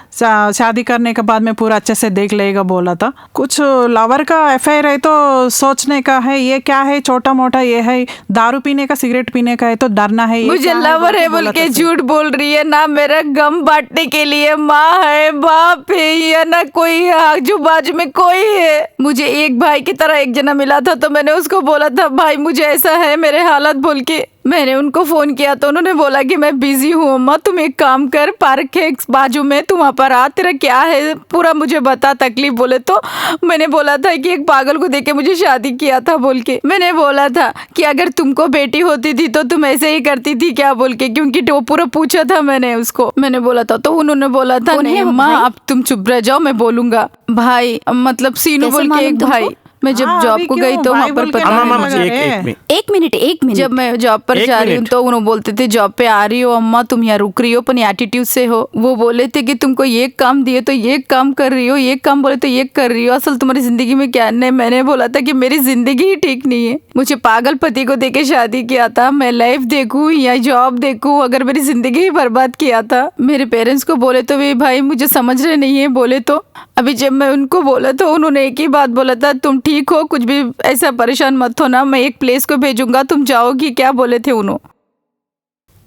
S5: शादी करने के बाद में पूरा अच्छे से देख लेगा बोला था। कुछ लवर का अफेयर है तो सोचने का है, ये क्या है छोटा मोटा, ये है दारू पीने का, सिगरेट पीने का है तो डरना है। ये
S2: मुझे
S5: क्या
S2: लवर है
S5: बोला
S2: बोल
S5: था
S2: के
S5: सर।
S2: झूठ बोल रही है ना। मेरा गम बांटने के लिए माँ है, बाप है, या ना कोई आजू बाजू में कोई है। मुझे एक भाई की तरह एक जना मिला था तो मैंने उसको बोला था भाई मुझे ऐसा है मेरे हालत बोल के। मैंने उनको फोन किया तो उन्होंने बोला कि मैं बिजी हूँ अम्मा, तुम एक काम कर, पार्क के बाजू में तू वहाँ पर आ, तेरा क्या है पूरा मुझे बता तकलीफ बोले। तो मैंने बोला था कि एक पागल को देख के मुझे शादी किया था बोल के। मैंने बोला था कि अगर तुमको बेटी होती थी तो तुम ऐसे ही करती थी क्या बोल के, क्योंकि वो पूरा पूछा था मैंने उसको। मैंने बोला था तो उन्होंने बोला था
S1: कौन है
S2: नहीं
S1: वो
S2: अम्मा
S1: भाई?
S2: अब तुम चुप रह जाओ, मैं बोलूंगा। भाई मतलब सीनू
S1: कैसे
S2: बोल के
S1: मालूम
S2: एक
S1: तुमको?
S2: भाई, मैं जब
S5: हाँ,
S2: जॉब
S5: अभी
S2: को
S5: क्यों
S2: गई तो
S5: भाई
S2: वहाँ पर
S5: बोल के
S2: पता
S4: अम्मा,
S5: नहीं
S4: अम्मा,
S5: लगा
S4: एक
S5: रहे।
S4: मिनट।
S1: एक मिनिट एक मिनिट।
S2: जब मैं जॉब पर
S4: एक
S2: जा रही हूँ
S4: मिनट।
S2: तो उन्होंने बोलते थे जॉब पे आ रही हो अम्मा, तुम यहाँ रुक रही हो पण एटीट्यूड से हो। वो बोले थे कि तुमको ये काम दिए तो ये काम कर रही हो, ये काम बोले तो ये कर रही हो, असल तुम्हारी जिंदगी में क्या नहीं। मैंने बोला था कि मेरी जिंदगी ही ठीक नहीं है, मुझे पागल पति को देके शादी किया था, मैं लाइफ देखूं या जॉब देखूं, अगर मेरी जिंदगी ही बर्बाद किया था। मेरे पेरेंट्स को बोले तो वे भाई मुझे समझ रहे नहीं है बोले तो। अभी जब मैं उनको बोला तो उन्होंने एक ही बात बोला था, तुम ठीक हो, कुछ भी ऐसा परेशान मत हो ना, मैं एक प्लेस को भेजूंगा तुम जाओगी, क्या बोले थे उन्होंने।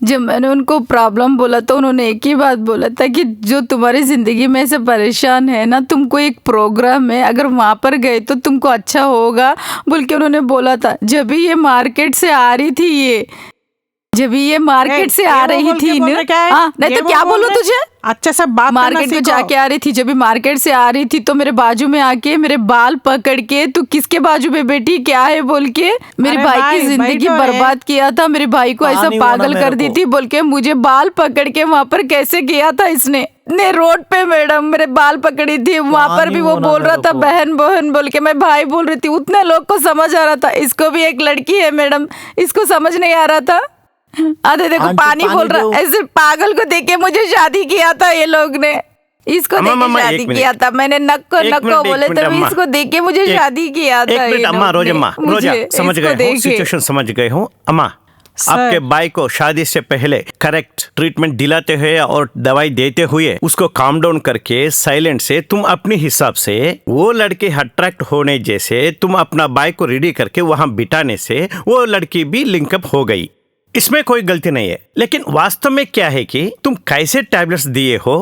S2: जब मैंने उनको प्रॉब्लम बोला तो उन्होंने एक ही बात बोला था कि जो तुम्हारी ज़िंदगी में ऐसे परेशान है ना, तुमको एक प्रोग्राम है, अगर वहाँ पर गए तो तुमको अच्छा होगा बोल के उन्होंने बोला था। जब भी ये मार्केट से आ रही थी, जब भी ये मार्केट से आ रही थी ना, हाँ, नहीं तो क्या बोलूं तुझे,
S5: अच्छे से बात करना
S2: मार्केट को
S5: सीखो।
S2: जाके आ रही थी, जब भी मार्केट से आ रही थी तो मेरे बाजू में आके मेरे बाल पकड़ के तू किसके बाजू में बैठी क्या है बोल के मेरे
S5: अरे
S2: भाई
S5: भाई,
S2: की जिंदगी
S5: बैठो है।
S2: बर्बाद किया था। मेरे भाई को ऐसा
S3: पानी होना
S2: पागल
S3: मेरे
S2: कर दी
S3: को।
S2: थी बोल के, मुझे बाल पकड़ के वहां पर कैसे किया था इसने ने रोड पे मैडम मेरे बाल पकड़ी थी, वहां पर
S3: पानी
S2: भी वो
S3: होना
S2: बोल रहा
S3: मेरे
S2: था
S3: को।
S2: बहन बहन बोल के, मैं भाई बोल रही थी। उतने लोग को समझ आ रहा था, इसको भी एक लड़की है मैडम, इसको समझ नहीं आ रहा था। अरे देखो
S3: आंटी,
S2: पानी बोल
S3: पानी
S2: रहा,
S3: दो।
S2: ऐसे पागल को देख के मुझे शादी किया था ये लोग ने, इसको
S4: अम्मा,
S2: देख के
S4: अम्मा,
S2: शादी
S4: एक मिनट।
S2: किया था मैंने। नक्को
S4: एक
S2: नक्को
S4: मिनट, एक
S2: बोले
S4: मिनट,
S2: तो
S4: अम्मा।
S2: इसको देख के मुझे
S4: एक-
S2: शादी किया था
S4: एक मिनट
S2: ये
S4: अम्मा,
S2: लोग
S4: रोजम्मा,
S2: ने।
S4: रोजा
S2: मुझे
S4: समझ
S2: इसको
S4: गए हूँ,
S2: देख के।
S4: सिचुएशन समझ गए हूँ। अम्मा,
S5: सर।
S4: आपके भाई को शादी से पहले करेक्ट ट्रीटमेंट दिलाते हुए और दवाई देते हुए उसको काम डाउन करके साइलेंट से तुम अपने हिसाब से वो लड़के अट्रैक्ट होने जैसे तुम अपना भाई को रेडी करके वहां बिठाने से वो लड़की भी लिंकअप हो गई, इसमें कोई गलती नहीं है। लेकिन वास्तव में क्या है कि तुम कैसे टैबलेट्स दिए हो,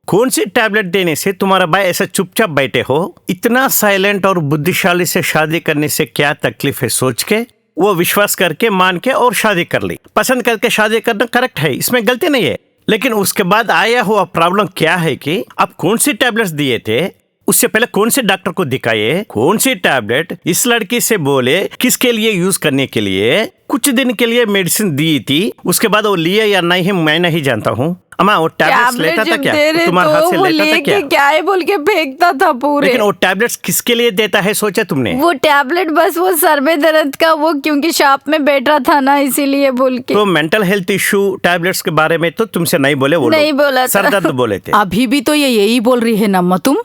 S4: कौन सी टैबलेट देने से तुम्हारा भाई ऐसा चुपचाप बैठे हो, इतना साइलेंट और बुद्धिशाली से शादी करने से क्या तकलीफ है सोच के वो विश्वास करके मान के और शादी कर ली। पसंद करके शादी करना करेक्ट है, इसमें गलती नहीं है। लेकिन उसके बाद आया हुआ प्रॉब्लम क्या है कि आप कौन सी टैबलेट्स दिए थे, उससे पहले कौन से डॉक्टर को दिखाए, कौन सी टैबलेट इस लड़की से बोले किसके लिए यूज करने के लिए, कुछ दिन के लिए मेडिसिन दी थी, उसके बाद वो लिए या नहीं मैं नहीं जानता हूँ। अम्मा वो टैबलेट्स
S2: टैबलेट
S4: लेता था
S2: जब
S4: क्या,
S2: दे रहे
S4: तुम्हारे हाथ
S2: तो
S4: से
S2: वो
S4: लेता था
S2: लेके
S4: क्या?
S2: क्या है बोल के फेंकता था पूरे।
S4: लेकिन वो टैबलेट्स किसके लिए देता है सोचा तुमने?
S2: वो टैबलेट बस वो सर में दर्द का, वो क्योंकि शॉप में बैठा था ना इसीलिए बोल के।
S4: तो मेंटल हेल्थ इशू टैबलेट्स के बारे में तो तुमसे नहीं बोले वो
S2: नहीं
S4: लोग।
S2: बोला था।
S4: सर दर्द बोले थे।
S2: अभी भी तो ये यही बोल रही है नम्मा तुम।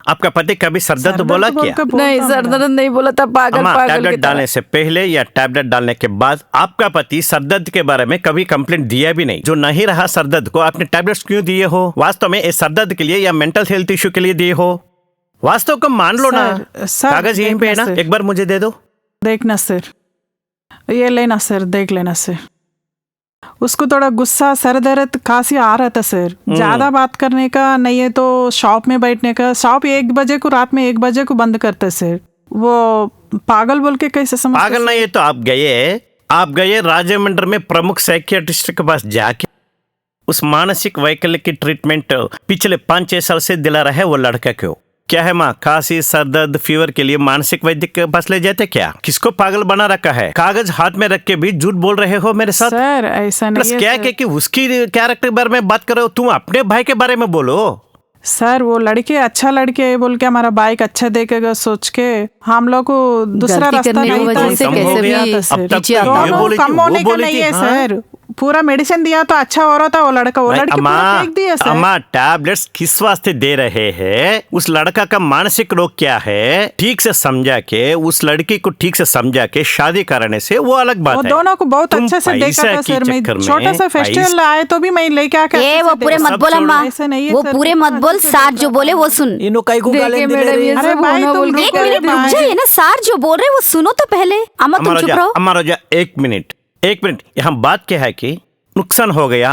S4: आपका पति कभी सर दर्द बोला क्या?
S2: नहीं सर दर्द नहीं बोला था, पागल
S4: अम्मा,
S2: पागल
S4: टैबलेट
S2: की तरह।
S4: डालने से पहले या टैबलेट डालने के बाद आपका पति सरदर्द के बारे में कभी कंप्लेंट दिया भी नहीं। जो नहीं रहा सरदर्द को आपने टैबलेट्स क्यों दिए हो? वास्तव में इस सरदर्द के लिए या मेंटल हेल्थ इशू के लिए दिए हो? वास्तव को मान लो ना।
S5: सर,
S4: कागज यहीं पे है ना,
S5: देखना सर।
S4: एक बार मुझे दे दो।
S5: देखना सर, ये लेना सर, देख लेना सर। उसको थोड़ा गुस्सा, सर दर्द, खांसी आ रहा था सर। ज्यादा बात करने का नहीं है तो शॉप में बैठने का। शॉप 1 बजे को, रात में 1 बजे को बंद करते सर। वो पागल बोल के कैसे समझ?
S4: पागल नहीं है तो आप गए राजमंड्री में प्रमुख साइकियाट्रिस्ट के पास जाके उस मानसिक वैकल्य की ट्रीटमेंट पिछले 5-6 साल से दिला रहा है वो लड़का। क्यों? क्या है माँ, खांसी सर दर्द फीवर के लिए मानसिक वैद्य के पास ले जाते क्या? किसको पागल बना रखा है? कागज हाथ में रख के भी झूठ बोल रहे हो मेरे साथ।
S5: सर ऐसा नहीं है
S4: क्या
S5: सर।
S4: है कि उसकी कैरेक्टर के बारे में बात कर रहे हो, तुम अपने भाई के बारे में बोलो।
S5: सर वो लड़के अच्छा लड़के है बोल के हमारा बाइक अच्छा देखेगा सोच के हम लोग को दूसरा
S2: गलती
S5: रास्ता
S2: करने की
S5: नहीं
S2: वजह
S5: था,
S2: से
S5: इसलिए
S2: कैसे
S5: हो गया
S2: भी
S5: था
S4: अब
S5: सर।
S4: तक
S2: पीछे
S4: तो
S2: आता
S4: ये
S2: है।
S4: बोली थी,
S5: कम
S4: वो
S5: होने का
S4: बोली
S5: नहीं
S4: थी,
S5: है
S4: हाँ।
S5: सर। पूरा मेडिसिन दिया तो अच्छा हो रहा था, वो लड़का लड़की पूरा फेंक दिया सर।
S4: अम्मा टैबलेट्स किस वास्ते दे रहे हैं? उस लड़का का मानसिक रोग क्या है ठीक से समझा के, उस लड़की को ठीक से समझा के शादी कराने से वो अलग बात
S5: वो
S4: है।
S5: दोनों को बहुत
S4: तुम
S5: अच्छे से देखा
S4: पैसा
S5: था
S4: के
S5: सर। मैं
S4: चक्कर में
S5: छोटा सा फेस्टिवल आए तो भी मैं लेके आकर
S1: ए वो पूरे मत बोल अम्मा,
S5: ऐसे नहीं है
S1: वो
S5: सर,
S1: पूरे
S5: कितना
S1: मत बोल।
S5: अच्छे से
S1: सार
S5: देखा
S1: जो बोले वो सुन।
S3: इनो कई को
S2: देखिए
S3: गाली दे
S2: मैडम,
S3: रही
S2: ये
S3: है।
S5: अरे
S2: सब
S5: भाई,
S2: होना
S5: तुम
S2: बोल के
S1: एक
S5: रुको,
S1: मिनट
S2: कर
S1: रुक
S2: दी।
S1: जाइए ना, सार जो बोल रहे हैं वो सुनो तो पहले। अम्मा तुम चुप रहो।
S4: अम्मा रोजा एक मिनट यहाँ बात क्या है कि नुकसान हो गया,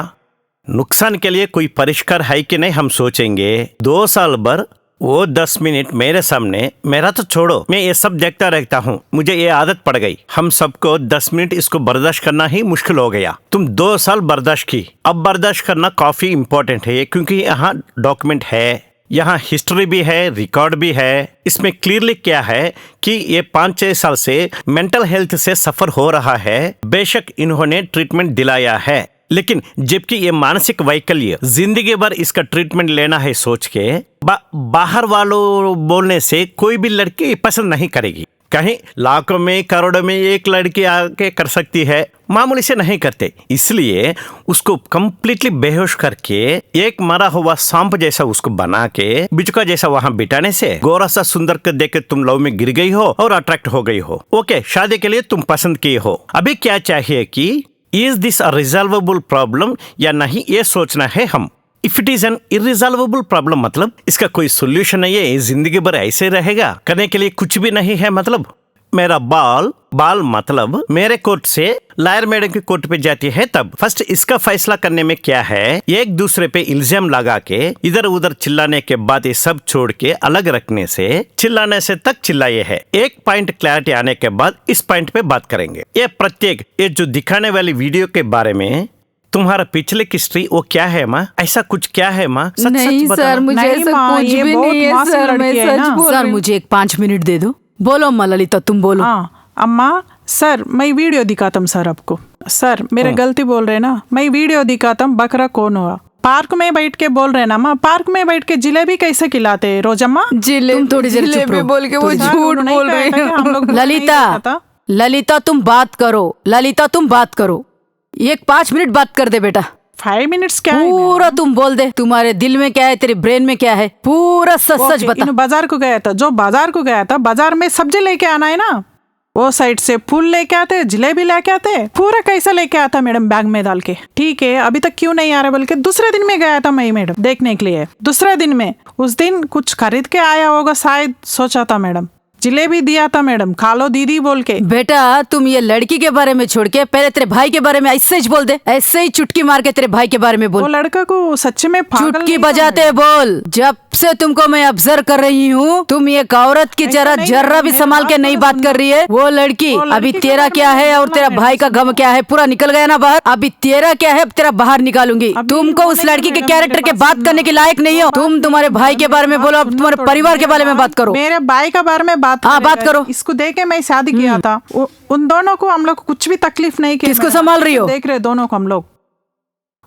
S4: नुकसान के लिए कोई परिष्कार है कि नहीं हम सोचेंगे। 2 साल भर वो 10 मिनट मेरे सामने, मेरा तो छोड़ो, मैं ये सब देखता रहता हूँ, मुझे ये आदत पड़ गई। हम सबको 10 मिनट इसको बर्दाश्त करना ही मुश्किल हो गया। तुम 2 साल बर्दाश्त की, अब बर्दाश्त करना काफी इम्पोर्टेंट है क्योंकि यहाँ डॉक्यूमेंट है, यहाँ हिस्ट्री भी है, रिकॉर्ड भी है। इसमें क्लियरली क्या है कि ये 5-6 साल से मेंटल हेल्थ से सफर हो रहा है। बेशक इन्होंने ट्रीटमेंट दिलाया है, लेकिन जबकि ये मानसिक वैकल्य जिंदगी भर इसका ट्रीटमेंट लेना है सोच के बाहर वालों बोलने से कोई भी लड़की पसंद नहीं करेगी। कहीं लाखों में करोड़ों में एक लड़की आके कर सकती है, मामूली से नहीं करते। इसलिए उसको कंप्लीटली बेहोश करके एक मरा हुआ सांप जैसा उसको बना के बिचका जैसा वहां बिठाने से गोरा सा सुंदर को देख के तुम लव में गिर गई हो और अट्रैक्ट हो गई हो। ओके, शादी के लिए तुम पसंद किए हो। अभी क्या चाहिए कि is this a resolvable problem या नहीं, ये सोचना है हम। If it is an irresolvable problem मतलब इसका कोई सोल्यूशन नहीं है, जिंदगी भर ऐसे रहेगा, करने के लिए कुछ भी नहीं है। मतलब मेरा बाल मतलब मेरे कोर्ट से लायर मैडम की कोर्ट पे जाती है तब। फर्स्ट इसका फैसला करने में क्या है, एक दूसरे पे इल्जाम लगा के इधर उधर चिल्लाने के बाद ये सब छोड़ के अलग रखने से, चिल्लाने से तक चिल्लाए है। एक पॉइंट क्लैरिटी आने के बाद इस पॉइंट पे बात करेंगे। ये जो दिखाने वाली वीडियो के बारे में तुम्हारा पिछले हिस्ट्री वो क्या है माँ? ऐसा कुछ क्या है माँ? सच
S2: नहीं
S4: सच
S2: सर, मुझे
S5: नहीं
S2: ऐसा
S5: माँ,
S2: कुछ
S5: ये
S2: भी
S5: बहुत
S2: नहीं है
S5: मासूम
S2: सर, मैं
S5: लड़की है
S2: सच
S5: ना।
S2: बोल
S6: सर
S2: रही हूँ।
S6: मुझे एक 5 मिनट दे दो। बोलो अम्मा ललिता, तुम बोलो।
S5: हाँ अम्मा, सर मैं वीडियो दिखाता हूँ सर आपको। सर मेरे गलती बोल रहे ना, मैं वीडियो दिखाता हूँ। बकरा कौन हुआ? पार्क में बैठ के बोल रहे ना माँ, पार्क में बैठ के जिलेबी कैसे खिलाते हैं रोजम्मा?
S6: तुम थोड़ी देर चुप
S2: जिलेबी
S6: रहो।
S2: बोल के वो
S5: सर,
S2: झूठ
S5: नहीं
S2: बोल रहे
S5: कहता कि हम लोग
S2: हैं।
S6: ललिता, ललिता तुम बात करो। ललिता तुम बात करो, एक 5 मिनट बात कर दे बेटा।
S5: 5 मिनट्स क्या है?
S6: पूरा तुम बोल दे, तुम्हारे दिल में क्या है, तेरे ब्रेन में क्या है, पूरा सच सच बता।
S5: इन बाजार को गया था, जो बाजार को गया था, बाजार में सब्जी लेके आना है ना, वो साइड से फूल लेके आते, जिलेबी लेके आते, पूरा कैसा लेके आता मैडम बैग में डाल के। ठीक है, अभी तक क्यों नहीं आ रहा? बल्कि दूसरे दिन में गया था मैं मैडम देखने के लिए। दूसरे दिन में उस दिन कुछ खरीद के आया होगा शायद, सोचा था मैडम। जिलेबी दिया था मैडम, खा लो दीदी बोल के।
S6: बेटा तुम ये लड़की के बारे में छोड़ के पहले तेरे भाई के बारे में ऐसे ही बोल दे, ऐसे ही चुटकी मार के तेरे भाई के बारे में
S5: वो
S6: बोल।
S5: लड़का को सच में पागल
S6: चुटकी
S5: नहीं था
S6: बजाते
S5: मैडम।
S6: बोल। जब से तुमको मैं ऑब्जर्व कर रही हूँ, तुम एक औरत की
S5: ऐसा
S6: जरा
S5: नहीं
S6: जर्रा
S5: है,
S6: भी
S5: मेरी
S6: संभाल के
S5: बात
S6: नहीं
S5: तो
S6: बात
S5: सुनो।
S6: कर रही है। वो लड़की
S5: वो लड़की
S6: अभी
S5: के
S6: तेरा
S5: बारे
S6: क्या
S5: में
S6: है और
S5: बोलना
S6: तेरा
S5: है,
S6: भाई का
S5: सुनो।
S6: गम क्या है पूरा निकल गया ना बाहर। अभी तेरा क्या है तेरा बाहर निकालूंगी।
S5: अभी
S6: तुमको उस
S5: बोलेंगे
S6: लड़की के
S5: मैडम,
S6: कैरेक्टर
S5: मेरे
S6: के
S5: पास
S6: बात
S5: सुनो।
S6: करने के लायक नहीं हो। तुम तुम्हारे भाई के बारे में बोलो, अब
S5: सुनो
S6: तुम्हारे
S5: थोड़ा,
S6: परिवार के
S5: मेरे
S6: बारे में बात करो।
S5: मेरे भाई के बारे में बात
S6: हाँ,
S5: करेगा।
S6: बात करो।
S5: इसको देख के मैं शादी किया था। उन दोनों को हम लोग को कुछ भी तकलीफ नहीं किया।
S6: किसको
S5: मैडम।
S6: संभाल रही हो?
S5: देख रहे दोनों को हम लोग।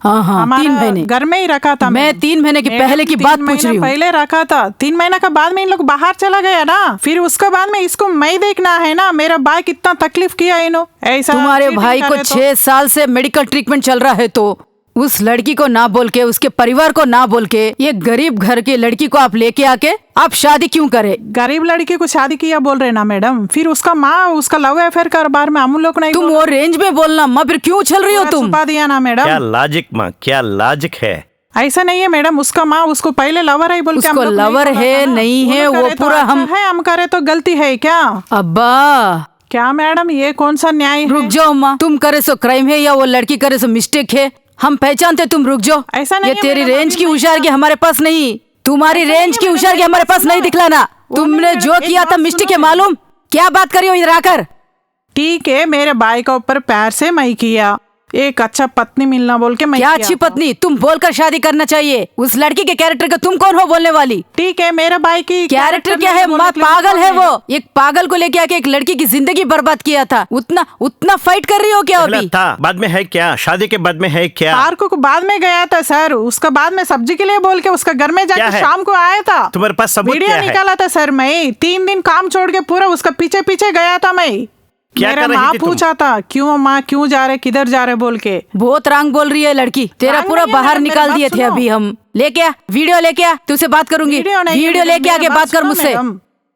S6: हाँ हाँ, 3
S5: हमारा
S6: महीने
S5: घर में ही रखा था।
S6: मैं
S5: मैडम।
S6: 3 महीने के
S5: मैडम,
S6: पहले की
S5: 3
S6: बात पूछ
S5: महीना
S6: रही हूँ।
S5: पहले रखा था। 3 महीना का बाद में इन लोग बाहर चला गया ना, फिर उसके बाद में इसको मैं देखना है ना। मेरा भाई कितना तकलीफ किया इन्हों। ऐसा
S6: तुम्हारे
S5: cheating
S6: भाई को
S5: करे तो।
S6: 6 साल से मेडिकल ट्रीटमेंट चल रहा है, तो उस लड़की को ना बोल के, उसके परिवार को ना बोल के, ये गरीब घर की लड़की को आप लेके आके आप शादी क्यों करे?
S5: गरीब लड़की को शादी किया बोल रहे ना मैडम। फिर उसका माँ उसका लव अफेयर के बारे में हम लोग नहीं
S6: तुम वो रेंज में बोलना माँ, फिर क्यों उछल रही हो तुम?
S5: छुपा दिया ना
S4: क्या
S5: मैडम।
S4: लॉजिक माँ, क्या लॉजिक है?
S5: ऐसा नहीं है मैडम, उसका माँ उसको पहले लवर है बोल के हम
S6: उसको
S5: लोग नहीं
S6: लवर
S5: बोला
S6: है
S5: था ना।
S6: नहीं है
S5: लोग
S6: वो
S5: करे तो
S6: पूरा
S5: अच्छा
S6: हम
S5: है, हम करे तो गलती है क्या?
S6: अब्बा
S5: क्या मैडम ये कौन सा न्याय
S6: रुक
S5: है?
S6: जाओ अम्मा, तुम करे सो क्राइम है या वो लड़की करे सो मिस्टेक है, हम पहचानते, तुम रुक जाओ।
S5: ऐसा नहीं
S6: ये
S5: है
S6: तेरी
S5: मैडम,
S6: रेंज
S5: अभी
S6: की
S5: नहीं
S6: होशियारी
S5: था।
S6: हमारे पास नहीं, तुम्हारी
S5: ऐसा नहीं
S6: रेंज
S5: है
S6: की
S5: मैडम,
S6: होशियारी
S5: मेरी
S6: हमारे
S5: बात
S6: पास नहीं
S5: सुनो।
S6: दिखलाना।
S5: वो
S6: तुमने
S5: नहीं
S6: जो
S5: मैडम, एक
S6: किया था
S5: बात
S6: मिस्टेक
S5: सुनो
S6: है,
S5: मैडम।
S6: मालूम? क्या बात करी हो इधर आकर?
S5: ठीक है, मेरे भाई के ऊपर पैर से मैं किया, एक अच्छा पत्नी मिलना बोल के मैं
S6: क्या
S5: किया
S6: अच्छी
S5: था।
S6: पत्नी? तुम बोलकर शादी करना चाहिए। उस लड़की के कैरेक्टर का तुम कौन हो बोलने वाली?
S5: ठीक है, मेरे भाई की
S6: कैरेक्टर क्या है?
S5: नहीं बोलने
S6: माँ
S5: के लिए
S6: पागल है
S5: मैडम।
S6: वो, एक पागल को लेके आके एक लड़की की जिंदगी बर्बाद किया था। उतना उतना फाइट कर रही हो क्या
S4: पहले
S6: अभी?
S4: था, बाद में है क्या? शादी के बाद में है क्या?
S5: पार्क को बाद में गया था सर, उसका बाद में सब्जी के लिए बोल के उसका घर में
S4: क्या
S5: जाके
S4: है?
S5: शाम को आया था।
S4: तुम्हारे पास सबूत
S5: वीडियो
S4: क्या है?
S5: निकाला था सर, मैं 3 दिन काम छोड़ के पूरा उसका पीछे पीछे गया था मैं।
S4: क्या
S5: मेरा
S4: कर रही
S5: माँ
S4: थी तुम?
S5: पूछा था क्यों माँ क्यों जा रहे किधर जा रहे बोल के।
S6: बहुत रंग बोल रही है लड़की, तेरा
S5: रंग
S6: पूरा
S5: नहीं है
S6: बाहर
S5: मैडम,
S6: निकाल
S5: मेरी
S6: दिए
S5: बात
S6: थे
S5: सुनो।
S6: अभी हम। लेके आ वीडियो, लेके आ, तुझसे बात करूंगी।
S5: वीडियो नहीं है
S6: वीडियो
S5: मैडम,
S6: लेके आके
S5: मेरी
S6: बात कर
S5: सुनो
S6: मुझसे,
S5: मैडम।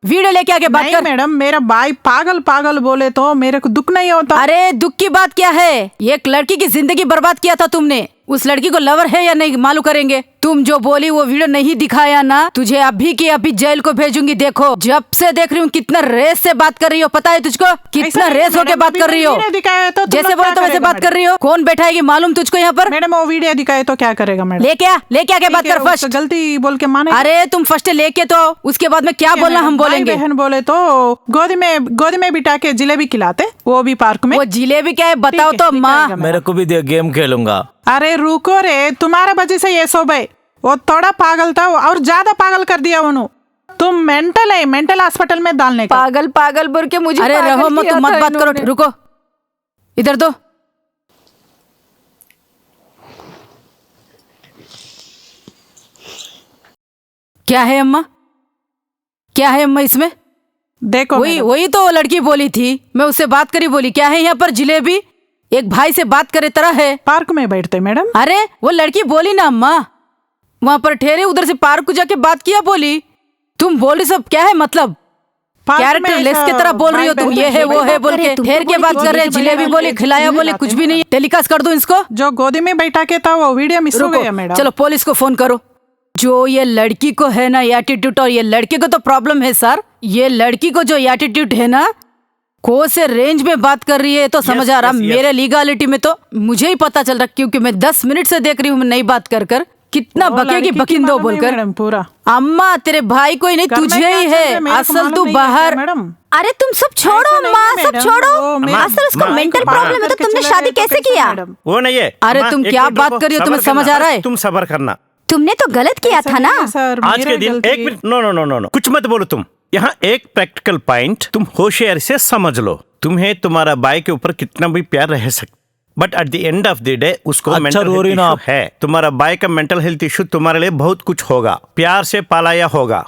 S6: वीडियो लेके आके बात
S5: नहीं
S6: कर।
S5: मैडम, मेरा भाई पागल पागल बोले तो मेरे को दुख नहीं होता।
S6: अरे दुख की बात क्या है? एक लड़की की जिंदगी बर्बाद किया था तुमने। उस लड़की को लवर है या नहीं मालूम करेंगे। तुम जो बोली वो वीडियो नहीं दिखाया ना, तुझे अभी की अभी जेल को भेजूंगी। देखो जब से देख रही हूँ कितना रेस से बात कर रही हो, पता है तुझको? कितना
S5: ऐसा नहीं
S6: रेस होके
S5: मैडम,
S6: बात
S5: अभी
S6: कर रही हो।
S5: वीडियो दिखाया तो तुम
S6: जैसे
S5: लोग
S6: बोले
S5: क्या
S6: तो वैसे
S5: करेगा
S6: बात कर रही हो। कौन बैठाएगी मालूम तुझको यहाँ पर?
S5: मैडम वो वीडियो दिखाए तो क्या करेगा मैडम?
S6: लेके आके बात कर फर्स्ट।
S5: गलती बोल के माने।
S6: अरे तुम फर्स्ट लेके तो आओ, उसके बाद में क्या बोलना हम
S5: भाई
S6: बोलेंगे।
S5: बहन बोले तो गोदी में बिठा के जिलेबी खिलाते, वो भी पार्क में।
S6: वो जिलेबी क्या है बताओ
S5: ठीक है,
S6: तो माँ।
S5: दिखाएगा
S3: मेरे को भी दे, गेम खेलूंगा।
S5: अरे रुको रे, तुम्हारा वजह से ये सब है। वो थोड़ा पागल था और ज्यादा पागल कर दिया उन्होंने। तुम मेंटल है, मेंटल हॉस्पिटल में डालने का।
S2: पागल पागल बोल के मुझे
S6: अरे
S2: पागल
S6: रहो मत,
S2: किया
S6: तुम मत
S2: था
S6: बात करो,
S2: इन्होंने।
S6: रुको इधर दो। क्या है अम्मा? क्या है अम्मा इसमें?
S5: देखो
S6: वही
S5: मैडम,
S6: वही तो वो लड़की बोली थी, मैं उससे बात करी, बोली क्या है यहाँ पर जिलेबी? एक भाई से बात करे तरह है।
S5: पार्क में बैठते मैडम।
S6: अरे वो लड़की बोली ना अम्मा, वहां पर ठहरे, उधर से पार्क को जाके बात किया बोली। तुम बोल रही सब क्या है मतलब?
S5: पार्क में
S6: कैरेक्टर लेस
S5: ऐसा
S6: की तरह बोल रही हो
S5: भाई
S6: तुम,
S5: बहन
S6: ये है वो है बोल के।
S1: तुम तो
S6: ठहर के
S1: बोली
S6: बात
S1: थी
S6: कर रहे,
S1: जिलेबी
S6: जिलेबी बोली, खिलाया बोले, कुछ भी नहीं। टेलीकास्ट कर दो इसको।
S5: जो गोदी में बैठा के था वो वीडियो मिस हो गया
S6: रुको
S5: मैडम।
S6: चलो पुलिस को फोन करो। जो ये लड़की को है ना एटीट्यूड, और ये लड़के को तो प्रॉब्लम है सर। ये लड़की को जो एटीट्यूड है ना, को से रेंज में बात कर रही है तो समझ आ रहा।
S4: yes, yes.
S6: मेरे लीगालिटी में तो मुझे ही पता चल रहा, क्योंकि मैं 10 मिनट से देख रही हूँ नई बात कर कर। कितना
S5: वो
S6: बकेगी
S5: लड़की की
S6: बकिंदो
S5: मालूम नहीं
S6: बोलकर।
S5: मैडम पूरा।
S6: अम्मा तेरे भाई को ही नहीं,
S5: घर में
S6: तुझे
S5: क्या
S6: ही
S5: चल रहा
S6: है
S5: मेरे को
S6: असल।
S5: मालूम
S6: तू
S5: नहीं है क्या
S6: बाहर।
S5: मैडम?
S1: अरे तुम सब छोड़ो
S5: ऐसा नहीं
S1: माँ,
S5: है
S1: सब
S5: मैडम,
S1: छोड़ो।
S5: वो मेरे-
S1: असल उसको
S4: माँ,
S1: मेंटल
S4: माँ,
S1: प्रॉब्लम है तो
S5: करके
S1: तुमने
S5: चला
S1: शादी
S5: गया तो
S1: कैसे किया?
S5: मैडम?
S4: वो नहीं है।
S6: अरे
S4: अम्मा,
S6: तुम
S4: एक
S6: क्या
S4: मिनट
S6: बात
S4: रुको,
S6: कर रही हो? तुम्हें
S4: सब्र
S6: समझ
S4: करना,
S6: आ रहा है?
S4: तुम सबर करना।
S1: तुमने तो गलत किया
S5: ऐसा
S1: था ना।
S5: नहीं है सर,
S4: आज
S5: मेरा
S4: के दिन
S5: गलती
S4: एक
S5: है।
S4: मिनट, नो, कुछ मत बोलो तुम। यहाँ एक प्रैक्टिकल पॉइंट तुम होशियारी से समझ लो। तुम्हें तुम्हारा भाई के ऊपर कितना भी प्यार रह सकता, but at the end of the day उसको
S3: अच्छा,
S4: मेंटल
S3: रो रही
S4: हेल्थ
S3: ना
S4: इशू
S3: आप।
S4: है। तुम्हारा भाई का मेंटल हेल्थ इशू तुम्हारे लिए बहुत कुछ होगा। प्यार से पालाया होगा,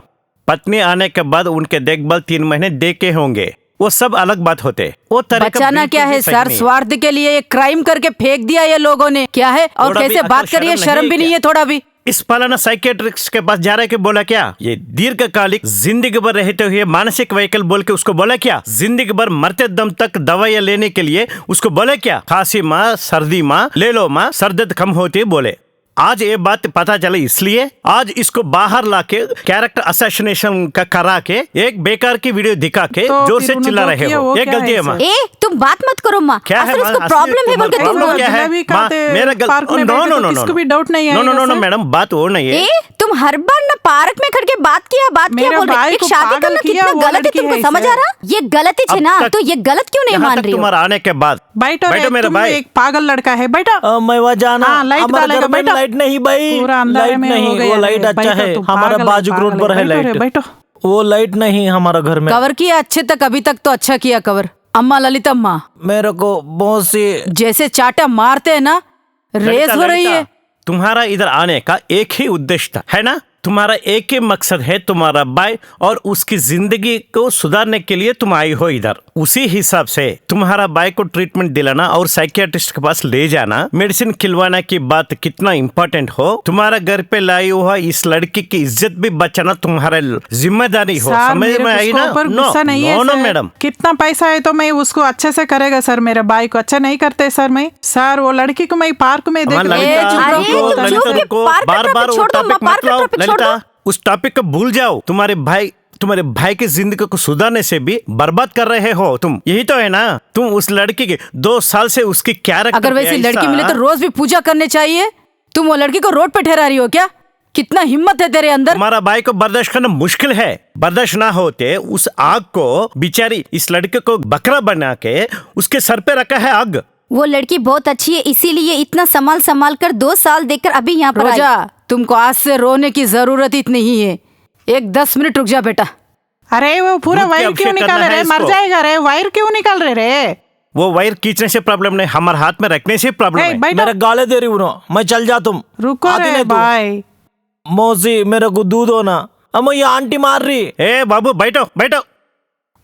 S4: पत्नी आने के बाद उनके देखभाल 3 महीने दे के होंगे, वो सब अलग बात होते। वो तरीका
S6: बचाना
S4: बिल्कुल
S6: क्या
S4: भी
S6: है
S4: सही
S6: सर?
S4: नहीं है।
S6: स्वार्थ के लिए ये क्राइम करके फेंक दिया ये लोगों ने, क्या है? और
S4: थोड़ा भी
S6: कैसे बात
S4: अकल
S6: करिए,
S4: शर्म
S6: शर्म
S4: नहीं
S6: भी
S4: है
S6: नहीं है
S4: क्या?
S6: थोड़ा भी।
S4: इस पालाना साइकेट्रिस्ट के पास जा रहा है कि बोला क्या? ये दीर्घकालिक जिंदगी भर रहते हुए मानसिक व्हीकल बोल के उसको बोला क्या? जिंदगी भर मरते दम तक दवाइयां लेने के लिए उसको बोले क्या? खांसी माँ, सर्दी माँ, ले लो माँ, सर दर्द कम होती है बोले। आज ये बात पता चला, इसलिए आज इसको बाहर लाके कैरेक्टर असैसिनेशन का करा के एक बेकार की वीडियो दिखा के
S5: तो
S4: जोर
S5: फिर
S4: से
S5: उन्होंने
S4: चिल्ला
S5: जो
S4: रहे
S5: किया
S4: हो।
S5: वो
S4: ये
S5: क्या
S4: गलती है
S5: है
S4: माँ।
S5: सर?
S1: ए तुम बात मत करो माँ,
S4: क्या है
S1: असल
S4: माँ?
S1: उसको
S4: असली
S1: प्रॉब्लम है बोल के तुम
S4: प्रॉब्लम
S1: बोल
S4: क्या है?
S5: जिलेबी
S4: माँ,
S5: खाते
S4: मेरा
S5: पार्क में
S4: नो
S5: बैठे
S4: नो
S5: तो
S4: नो
S5: किसको
S4: नो
S5: भी डाउट नहीं
S4: नो
S5: आएगा
S4: नो नो
S5: सर?
S4: मैडम, बात वो नहीं है।
S1: ए तुम हर बार ना पार्क में खड़ के बात किया
S5: मेरे
S1: बोल रहे।
S5: भाई
S1: एक
S5: को
S1: शादी
S5: पागल
S1: करना
S5: किया,
S1: कितना
S5: वो
S1: गलत है,
S5: लड़की
S1: तुमको
S5: है
S1: समझ
S5: सर।
S1: आ रहा? ये गलत है
S4: अब
S1: ना,
S4: तक-
S1: तो ये गलत क्यों नहीं
S4: यहाँ
S1: मान
S4: तक
S1: रही हो?
S4: तुम्हारा आने के बाद
S5: बैठो रे,
S4: मेरे
S5: तुम
S4: भाई।
S5: एक पागल लड़का है, बैठो।
S3: मैं वहाँ जाना।
S5: हाँ, लाइट
S3: हमारे
S5: डालेगा,
S3: घर में
S5: बैठो।
S3: लाइट नहीं भाई,
S5: पूरा अंधेरे
S3: लाइट
S5: में हो
S3: नहीं,
S5: गया
S3: वो
S5: रे,
S3: लाइट अच्छा
S5: बैठो,
S3: है।
S5: तुम
S3: हमारा
S5: पागल है,
S3: बाजू
S5: पागल
S3: रोड पर है
S5: बैठो रे,
S3: लाइट।
S5: बैठो।
S3: वो लाइट नहीं हमारा घर में।
S6: कवर किया अच्छे तक, अभी तक तो अच्छा किया कवर। अम्मा ललिता अम्मा,
S3: मेरे को बहुत सी
S6: जैसे चाटा मारते हैं ना, रेस
S4: ललिता,
S6: हो रही
S4: ललिता,
S6: है।
S4: तुम्हारा इधर आने का एक ही उद्देश्य था, है ना? तुम्हारा एक ही मकसद है, तुम्हारा भाई और उसकी जिंदगी को सुधारने के लिए तुम आई हो इधर। उसी हिसाब से तुम्हारा भाई को ट्रीटमेंट दिलाना और साइकियाट्रिस्ट के पास ले जाना, मेडिसिन खिलवाना की बात कितना इम्पोर्टेंट हो। तुम्हारा घर पे लाई हुआ इस लड़की की इज्जत भी बचाना तुम्हारा जिम्मेदारी हो।
S5: सर,
S4: समझ
S5: मेरे
S4: में
S5: को
S4: आई
S5: उसके
S4: ना?
S5: ऊपर
S4: नो
S5: गुस्सा नहीं है
S4: नो नो
S5: सर।
S4: मैडम,
S5: कितना पैसा है तो मैं उसको अच्छे से करेगा सर। मेरे भाई को अच्छा नहीं करते सर। मैं सर वो लड़की को मैं पार्क में देख
S4: अमन,
S5: रही
S4: ललिता,
S5: हूँ।
S1: अरे,
S4: रुको,
S1: तुम
S4: ललिता,
S1: चुप के
S4: रुको,
S1: पार्क का
S4: बार-बार
S1: टॉपिक
S4: वो
S1: छोड़ दो,
S4: टॉपिक
S1: पार्क
S4: मत
S1: का
S4: लाओ।
S1: टॉपिक छोड़
S4: ललिता,
S1: दो।
S4: उस टॉपिक को भूल जाओ। तुम्हारे भाई तुम्हारे भाई की जिंदगी को सुधारने से भी बर्बाद कर रहे हो तुम। यही तो है ना, तुम उस लड़की के 2 साल से उसकी कैरेक्टर
S6: अगर वैसी लड़की मिले तो रोज भी पूजा करने चाहिए। तुम वो लड़की को रोड पे ठहरा रही हो क्या? कितना हिम्मत है तेरे अंदर।
S4: तुम्हारा भाई को बर्दाश्त करना मुश्किल है। बर्दाश्त ना होते उस आग को बेचारी इस लड़के को बकरा बना के उसके सर पे रखा है आग।
S1: वो लड़की बहुत अच्छी है, इसीलिए इतना संभाल कर 2 साल देकर अभी यहाँ पर आई।
S6: रोजा, तुमको आज से रोने की जरूरत ही नहीं है। एक 10 मिनट रुक जा बेटा।
S5: अरे वो पूरा
S4: दूध के
S5: वायर क्यों
S4: अभिषेक
S5: निकाल
S4: करना
S5: रहे?
S4: है
S5: मर
S4: इसको।
S5: जाएगा रे। वायर क्यों निकाल रहे रे?
S4: वो वायर खींचने से प्रॉब्लम नहीं, हमारे हाथ में रखने से प्रॉब्लम
S5: ए,
S4: है।
S5: बैठो।
S3: मेरे गाले दे रही हूँ, मैं चल जा, तुम
S5: रुको
S3: आती
S5: रे
S3: नहीं तू।
S5: भाई।
S3: मौसी मेरे को दूध होना, अम्मा ये आंटी मार रही।
S4: ए बाबू बैठो बैठो।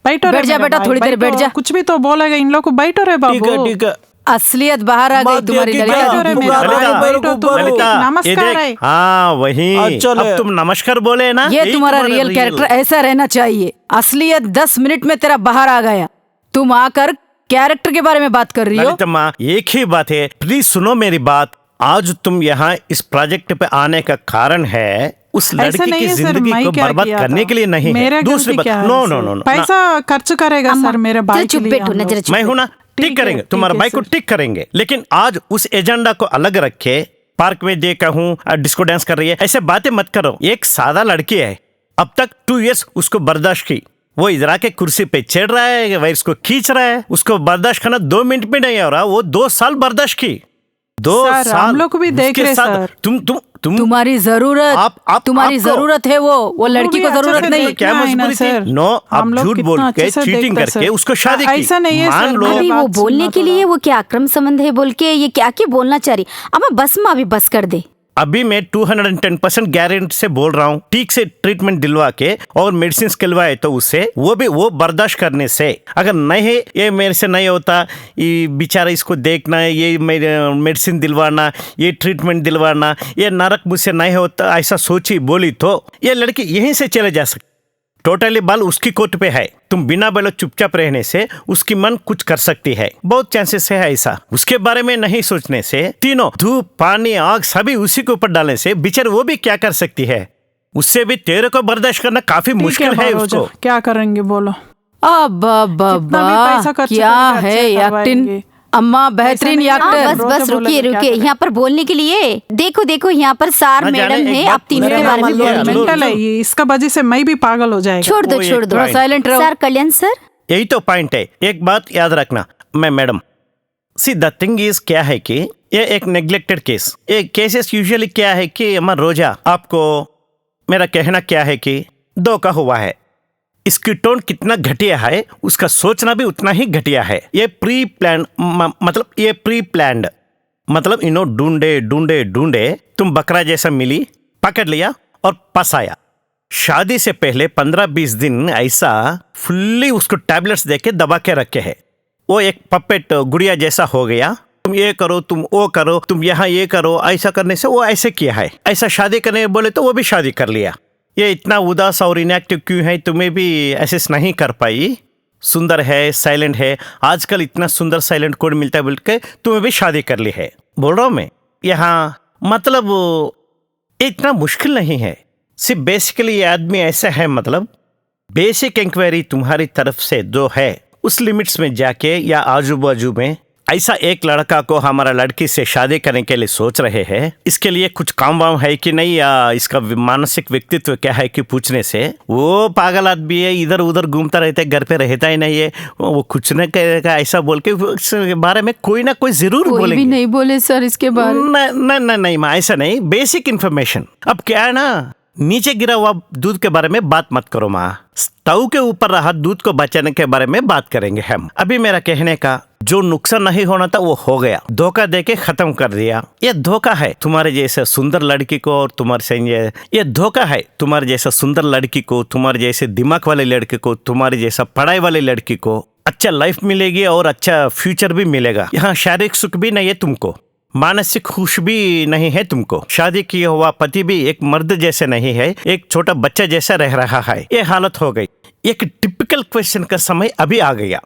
S5: बैठो रे
S6: बैठ जा
S5: मेरे
S6: बेटा,
S5: भाई,
S6: थोड़ी देर
S5: बैठो।
S6: बैठ जा।
S5: कुछ भी तो बोलेगा इन लोग को। बैठो रे बाबू।
S3: ठीक है ठीक है।
S6: असलियत बाहर आ गई
S3: बात
S6: तुम्हारी
S3: ये कि
S6: लड़का।
S3: क्या?
S5: बैठो रे
S3: तू
S5: मेरे
S3: गाली
S5: भाई,
S3: दे मेरे
S5: बैठो
S3: को,
S5: तुम।
S3: ललिता,
S4: ये
S5: नमस्कार
S4: देख,
S5: है।
S4: हाँ वही।
S3: अच्छा ले।
S4: अब तुम नमस्कार बोले ना,
S6: ये
S4: यही
S6: तुम्हारा
S4: तुम्हारा
S6: रियल कैरेक्टर ऐसा रहना चाहिए। असलियत 10 मिनट में तेरा बाहर आ गया। तुम आकर कैरेक्टर के बारे में बात कर रही हो।
S4: ललिता माँ, एक ही बात है, प्लीज सुनो मेरी बात। आज तुम यहाँ इस प्रोजेक्ट पे आने का कारण है उस
S5: ऐसा
S4: लड़की
S5: नहीं
S4: की
S5: है सर,
S4: जिंदगी
S5: मैं
S4: को
S5: क्या
S4: बर्बाद
S5: किया
S4: करने
S5: था?
S4: के लिए नहीं
S5: मेरा
S4: है।
S5: गलती
S4: दूसरी बात,
S5: क्या है
S4: no
S5: sir?
S4: No no no,
S5: पैसा खर्च करेगा
S1: अम्मा,
S5: सर मेरे भाई
S1: चुप
S5: के लिए
S1: बैठो
S5: हम
S1: ना,
S5: लोग।
S1: जरा चुप
S4: मैं हूं ना,
S5: ठीक
S4: ठीक
S5: है,
S4: करेंगे,
S5: ठीक
S4: तुम्हारा
S5: है
S4: बाइक को
S5: सर।
S4: ठीक करेंगे। लेकिन आज उस एजेंडा को अलग रखे, पार्क में देखा हूँ डिस्को डांस कर रही है, ऐसे बातें मत करो। एक सादा लड़की है, अब तक 2 इयर्स उसको बर्दाश्त की। वो इधर आके कुर्सी पे चढ़ रहा है, वायर को खींच रहा है, उसको बर्दाश्त करना 2 मिनट में नहीं हो रहा। वो 2 साल बर्दाश्त की। 2
S5: सर,
S4: साल
S5: हम लोग को भी देख
S4: उसके
S5: रहे
S4: साथ
S5: सर।
S4: तुम
S6: तुम्हारी जरूरत तुम्हारी
S4: आपको-
S6: जरूरत है। वो लड़की को
S5: भी अच्छे
S6: जरूरत
S5: से
S6: नहीं।
S5: देखना
S4: क्या
S5: है ना
S4: मजबूरी थी?
S5: सर।
S4: नो, आप
S5: हम लोग
S4: झूठ
S5: कितना
S4: बोल के
S5: अच्छे से
S4: चीटिंग
S5: देखते
S4: करके
S5: सर।
S4: उसको शादी की।
S5: ऐसा नहीं है
S4: मान
S5: सर,
S4: लो।
S5: मेरी
S1: अभी वो
S5: बात
S1: बोलने
S5: सुनना
S1: के लिए
S5: थोड़ा।
S1: वो क्या अक्रम संबंध है बोल के ये क्या बोलना चाह रही। अम्मा बस माँ अभी बस कर दे।
S4: अभी मैं 210% गारंटी से बोल रहा हूँ, ठीक से ट्रीटमेंट दिलवा के और मेडिसिन खिलवाए तो उससे वो बर्दाश्त करने से। अगर नहीं, ये मेरे से नहीं होता, ये बेचारा इसको देखना, ये मेडिसिन दिलवाना, ये ट्रीटमेंट दिलवाना, ये नरक मुझसे नहीं होता, ऐसा सोची बोली तो ये लड़की यहीं से चले जा सकती। टोटली बाल उसकी कोट पे है। तुम बिना बोले चुपचाप रहने से उसकी मन कुछ कर सकती है। बहुत चांसेस है ऐसा। उसके बारे में नहीं सोचने से, तीनों धूप पानी आग सभी उसी के ऊपर डालने से बेचारे वो भी क्या कर सकती है। उससे भी तेरे को बर्दाश्त करना काफी
S5: ठीक
S4: मुश्किल है
S5: बाबूजी,
S4: उसको।
S5: क्या करेंगे बोलो?
S6: अब्बा
S5: कितना भी पैसा खर्च
S6: क्या
S5: करेंगे,
S6: है
S5: अच्छे
S6: एक्टिंग।
S5: करवाएंगे।
S6: अम्मा बेहतरीन
S5: नहीं है।
S1: हाँ
S6: एक्टर।
S1: बस
S5: रोजा
S1: बस
S5: बोला
S1: रुकिए
S5: तो क्या
S1: रुकिए,
S5: करें?
S1: यहाँ पर बोलने के लिए देखो यहाँ पर सार
S4: ना जाने,
S1: मैडम
S4: एक
S1: है,
S4: बात
S1: आप तीनों
S4: मेरे
S1: के बारे में
S4: नाम
S1: बोल
S4: लिया,
S1: रही
S4: लो।
S1: हैं।
S5: मेंटल है ये, इसका वजह से मैं भी पागल हो जाएगा।
S1: छोड़ दो
S4: वो
S1: छोड़
S4: एक
S1: दो।
S6: थोड़ा साइलेंट रहो।
S1: सर कल्याण सर,
S4: यही तो पॉइंट है। एक बात याद रखना madam, see the thing is क्या है कि ये एक नेग्लेक्टेड केस। ये केसेस यूजुअली क्या है कि अमर रोजा, आपको मेरा कहना क्या है कि धोखा हुआ है। इसकी टोन कितना घटिया है, उसका सोचना भी उतना ही घटिया है। ये प्री प्लान मतलब ढूंढे तुम बकरा जैसा मिली, पकड़ लिया और फंसाया। शादी से पहले 15-20 दिन ऐसा फुल्ली उसको टैबलेट्स देके दबा के रखे है। वो एक पपेट गुड़िया जैसा हो गया। तुम ये करो, तुम वो करो, तुम यहाँ ये करो, ऐसा करने से वो ऐसे किया है। ऐसा शादी करने बोले तो वो भी शादी कर लिया। ये इतना उदास और इनएक्टिव क्यों है, तुम्हें भी एसेस नहीं कर पाई। सुंदर है, साइलेंट है, आजकल इतना सुंदर साइलेंट कोड मिलता है बोल के तुम्हें भी शादी कर ली है। बोल रहा हूँ मैं यहाँ, मतलब ये इतना मुश्किल नहीं है। सिर्फ बेसिकली ये आदमी ऐसा है, मतलब बेसिक इंक्वायरी तुम्हारी तरफ से जो है उस लिमिट्स में जाके या आजू बाजू में ऐसा एक लड़का को हमारा लड़की से शादी करने के लिए सोच रहे हैं। इसके लिए कुछ काम वाम है कि नहीं, या इसका मानसिक व्यक्तित्व क्या है कि पूछने से वो पागल आदमी है, इधर उधर घूमता रहता है, घर पे रहता ही नहीं है, वो कुछ न करेगा ऐसा बोल के इसके बारे में कोई ना कोई जरूर
S6: कोई भी
S4: बोलेंगे।
S6: नहीं बोले सर इसके बारे में।
S4: नहीं माँ, ऐसा नहीं, बेसिक इन्फॉर्मेशन। अब क्या है ना, नीचे गिरा हुआ दूध के बारे में बात मत करो माँ, स्टव के ऊपर रहा दूध को बचाने के बारे में बात करेंगे हम। अभी मेरा कहने का जो नुकसान नहीं होना था वो हो गया, धोखा देके खत्म कर दिया। ये धोखा है तुम्हारे जैसे सुंदर लड़की को और तुम्हारे से, ये धोखा है तुम्हारे जैसा सुंदर लड़की को, तुम्हारे जैसे दिमाग वाले लड़के को, तुम्हारे जैसा पढ़ाई वाले लड़की को अच्छा लाइफ मिलेगी और अच्छा फ्यूचर भी मिलेगा। यहाँ शारीरिक सुख भी नहीं है तुमको, मानसिक खुश भी नहीं है तुमको। शादी किया हुआ पति भी एक मर्द जैसे नहीं है, एक छोटा बच्चा जैसा रह रहा है। ये हालत हो गई। एक टिपिकल क्वेश्चन का समय अभी आ गया।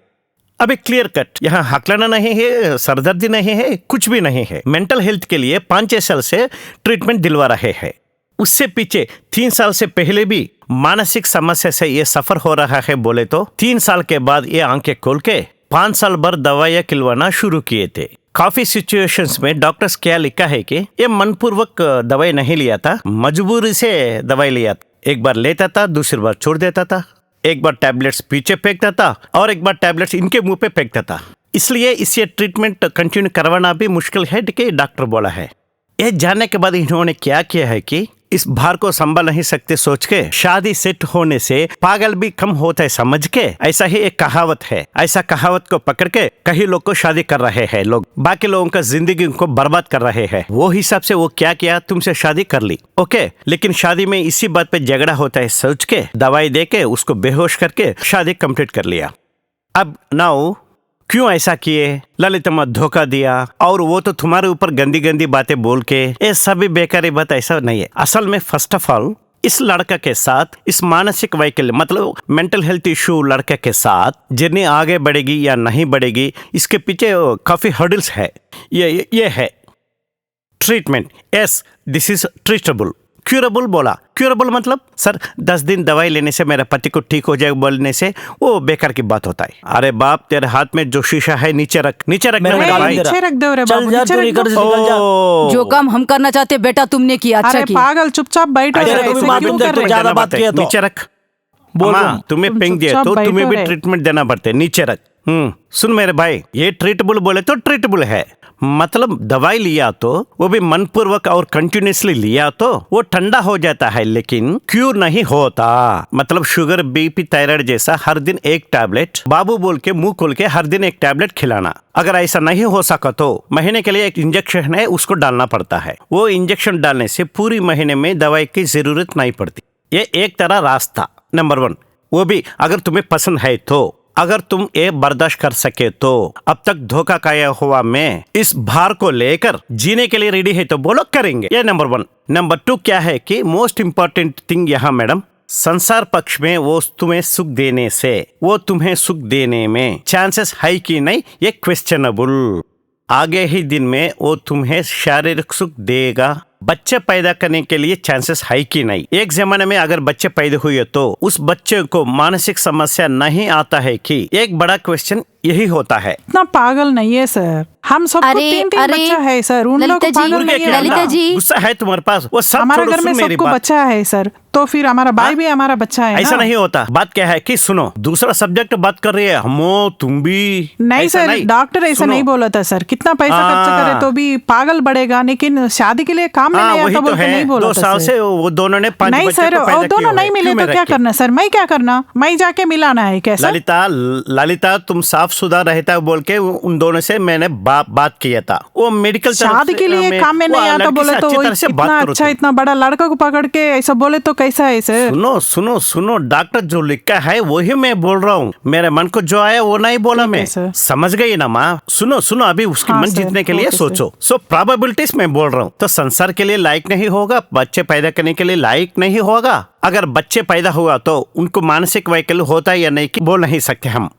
S4: अभी क्लियर कट, यहाँ हकलाना नहीं है, सरदर्दी नहीं है, कुछ भी नहीं है। मेंटल हेल्थ के लिए 5-6 साल से ट्रीटमेंट दिलवा रहे हैं। उससे पीछे 3 साल से पहले भी मानसिक समस्या से ये सफर हो रहा है बोले तो 3 साल के बाद ये आंखें खोल के 5 साल भर दवाइयाँ खिलवाना शुरू किए थे। काफी सिचुएशंस में डॉक्टर्स क्या लिखा है कि ये मनपूर्वक दवाई नहीं लिया था, मजबूरी से दवाई लिया था। एक बार लेता था, दूसरी बार छोड़ देता था, एक बार टैबलेट्स पीछे फेंकता था और एक बार टैबलेट्स इनके मुंह पे फेंकता था। इसलिए इसे ट्रीटमेंट कंटिन्यू करवाना भी मुश्किल है कि डॉक्टर बोला है। यह जानने के बाद इन्होंने क्या किया है कि इस भार को संभाल नहीं सकते सोच के शादी सेट होने से पागल भी कम होता है समझ के, ऐसा ही एक कहावत है। ऐसा कहावत को पकड़ के कई लोग को शादी कर रहे हैं, लोग बाकी लोगों का जिंदगी को बर्बाद कर रहे हैं। वो हिसाब से वो क्या किया, तुमसे शादी कर ली ओके, लेकिन शादी में इसी बात पे झगड़ा होता है सोच के दवाई दे के उसको बेहोश करके शादी कंप्लीट कर लिया। अब नाउ क्यों ऐसा किए, ललितम्मा धोखा दिया और वो तो तुम्हारे ऊपर गंदी गंदी बातें बोल के, ये सभी बेकारी बात ऐसा नहीं है। असल में फर्स्ट ऑफ ऑल इस लड़का के साथ इस मानसिक वैकल्य मतलब मेंटल हेल्थ इशू लड़के के साथ जर्नी आगे बढ़ेगी या नहीं बढ़ेगी, इसके पीछे काफी हर्डल्स है। ये है treatment. Yes, this is treatable. Curable बोला, क्यूरेबल मतलब सर 10 दिन दवाई लेने से मेरे पति को ठीक हो जाएगा बोलने से वो बेकार की बात होता है। अरे बाप, तेरे हाथ में जो शीशा है नीचे रख, नीचे रख मेरे भाई।
S5: नीचे रख दो रे
S3: चल
S5: बाबू,
S3: जा,
S5: नीचे
S3: तू
S5: रख
S3: निकल
S5: दो।
S3: से निकल जा।
S6: जो काम हम करना चाहते बेटा तुमने किया, अच्छा
S5: अरे
S6: किया।
S5: पागल, चुपचाप बैठो।
S3: तेरे को भी
S5: ऐसे
S3: मालूम
S5: क्यों
S3: है,
S5: कर
S3: तू
S5: रहे?
S3: ज्यादा बात किया तो।
S4: नीचे रख।
S3: बोल रहा
S4: अम्मा,
S3: हूँ।
S4: तुम्हें
S5: तुम
S4: पेंग दिया
S5: चुपचाप
S4: तो तुम्हें भी
S5: बैठो रे।
S4: ट्रीटमेंट देना पड़ता है, नीचे रख। सुन मेरे भाई, ये ट्रीटेबल बोले तो ट्रीटेबल है, मतलब दवाई लिया तो वो भी मनपूर्वक और कंटिन्यूसली लिया तो वो ठंडा हो जाता है, लेकिन क्यूर नहीं होता। मतलब शुगर, बीपी, थायराइड जैसा हर दिन एक टैबलेट बाबू बोल के मुंह खोल के हर दिन एक टैबलेट खिलाना। अगर ऐसा नहीं हो सका तो महीने के लिए एक इंजेक्शन है, उसको डालना पड़ता है। वो इंजेक्शन डालने से पूरी महीने में दवाई की जरूरत नहीं पड़ती। ये एक तरह रास्ता नंबर 1, वो भी अगर तुम्हें पसंद है तो। अगर तुम ये बर्दाश्त कर सके तो। अब तक धोखा खाया हुआ मैं इस भार को लेकर जीने के लिए रेडी है तो बोलो करेंगे। ये नंबर 1। नंबर 2 क्या है कि मोस्ट इंपॉर्टेंट थिंग यहाँ मैडम, संसार पक्ष में वो तुम्हें सुख देने से, वो तुम्हें सुख देने में चांसेस है कि नहीं, ये क्वेश्चनेबल। आगे ही दिन में वो तुम्हें शारीरिक सुख देगा, बच्चे पैदा करने के लिए चांसेस है कि नहीं। एक जमाने में अगर बच्चे पैदा हुए तो उस बच्चे को मानसिक समस्या नहीं आता है कि एक बड़ा क्वेश्चन यही होता है।
S5: इतना पागल नहीं है सर, हम सबको
S1: अरे,
S5: 3-3
S1: अरे,
S5: बच्चा है सर, उन लोग
S1: ललिता
S5: को
S1: जी,
S5: पागल नहीं है।
S1: ललिता जी।
S4: गुस्सा है तुम्हारे पास, वो सब
S5: हमारे
S4: छोड़ो,
S5: घर में
S4: सुन मेरी
S5: सबको
S4: बात।
S5: बच्चा है सर, तो फिर हमारा भाई भी हमारा बच्चा है
S4: ऐसा
S5: ना?
S4: नहीं होता। बात क्या है कि सुनो, दूसरा सब्जेक्ट बात कर रही है, हमो तुम भी
S5: नहीं
S4: ऐसा
S5: सर, डॉक्टर ऐसा
S4: सुनो।
S5: नहीं बोला था सर, कितना पैसा खर्च
S4: हाँ।
S5: करे तो भी पागल बढ़ेगा, लेकिन शादी के लिए काम में
S4: हाँ
S5: नहीं
S4: वही
S5: आता
S4: तो
S5: बोल के
S4: है।
S5: नहीं बोला
S4: 2
S5: था
S4: साल
S5: सर।
S4: से वो दोनों ने 5
S5: नहीं
S4: बच्चे
S5: सर,
S4: को पैदा
S5: और दोनों
S4: किए
S5: नहीं
S4: हुए।
S5: मिले
S4: क्यों
S5: तो क्या
S4: रखे?
S5: करना सर, मैं क्या करना, मैं जाके मिलाना है कैसा?
S4: ललिता तुम साफ सुथरा रहता है बोल के उन दोनों से मैंने बात किया था। वो मेडिकल
S5: शादी के लिए काम में नहीं आता बोले तो इतना अच्छा इतना बड़ा लड़का को पकड़ के ऐसा बोले तो कैसा है सर?
S4: सुनो सुनो सुनो, डॉक्टर जो लिखा है वही मैं बोल रहा हूँ, मेरे मन को जो आया वो नहीं बोला
S5: ठीक है
S4: मैं।
S5: सर।
S4: समझ गई ना माँ? सुनो सुनो, अभी उसकी
S5: हाँ
S4: मन
S5: सर,
S4: जीतने के लिए
S5: ओके
S4: सोचो। सो प्रोबेबिलिटीज मैं बोल रहा हूँ, तो संसार के लिए लायक नहीं होगा, बच्चे पैदा करने के लिए लायक नहीं होगा। अगर बच्चे पैदा हुआ तो उनको मानसिक वैकल्य होता है या नहीं कि बोल नहीं सकते हम,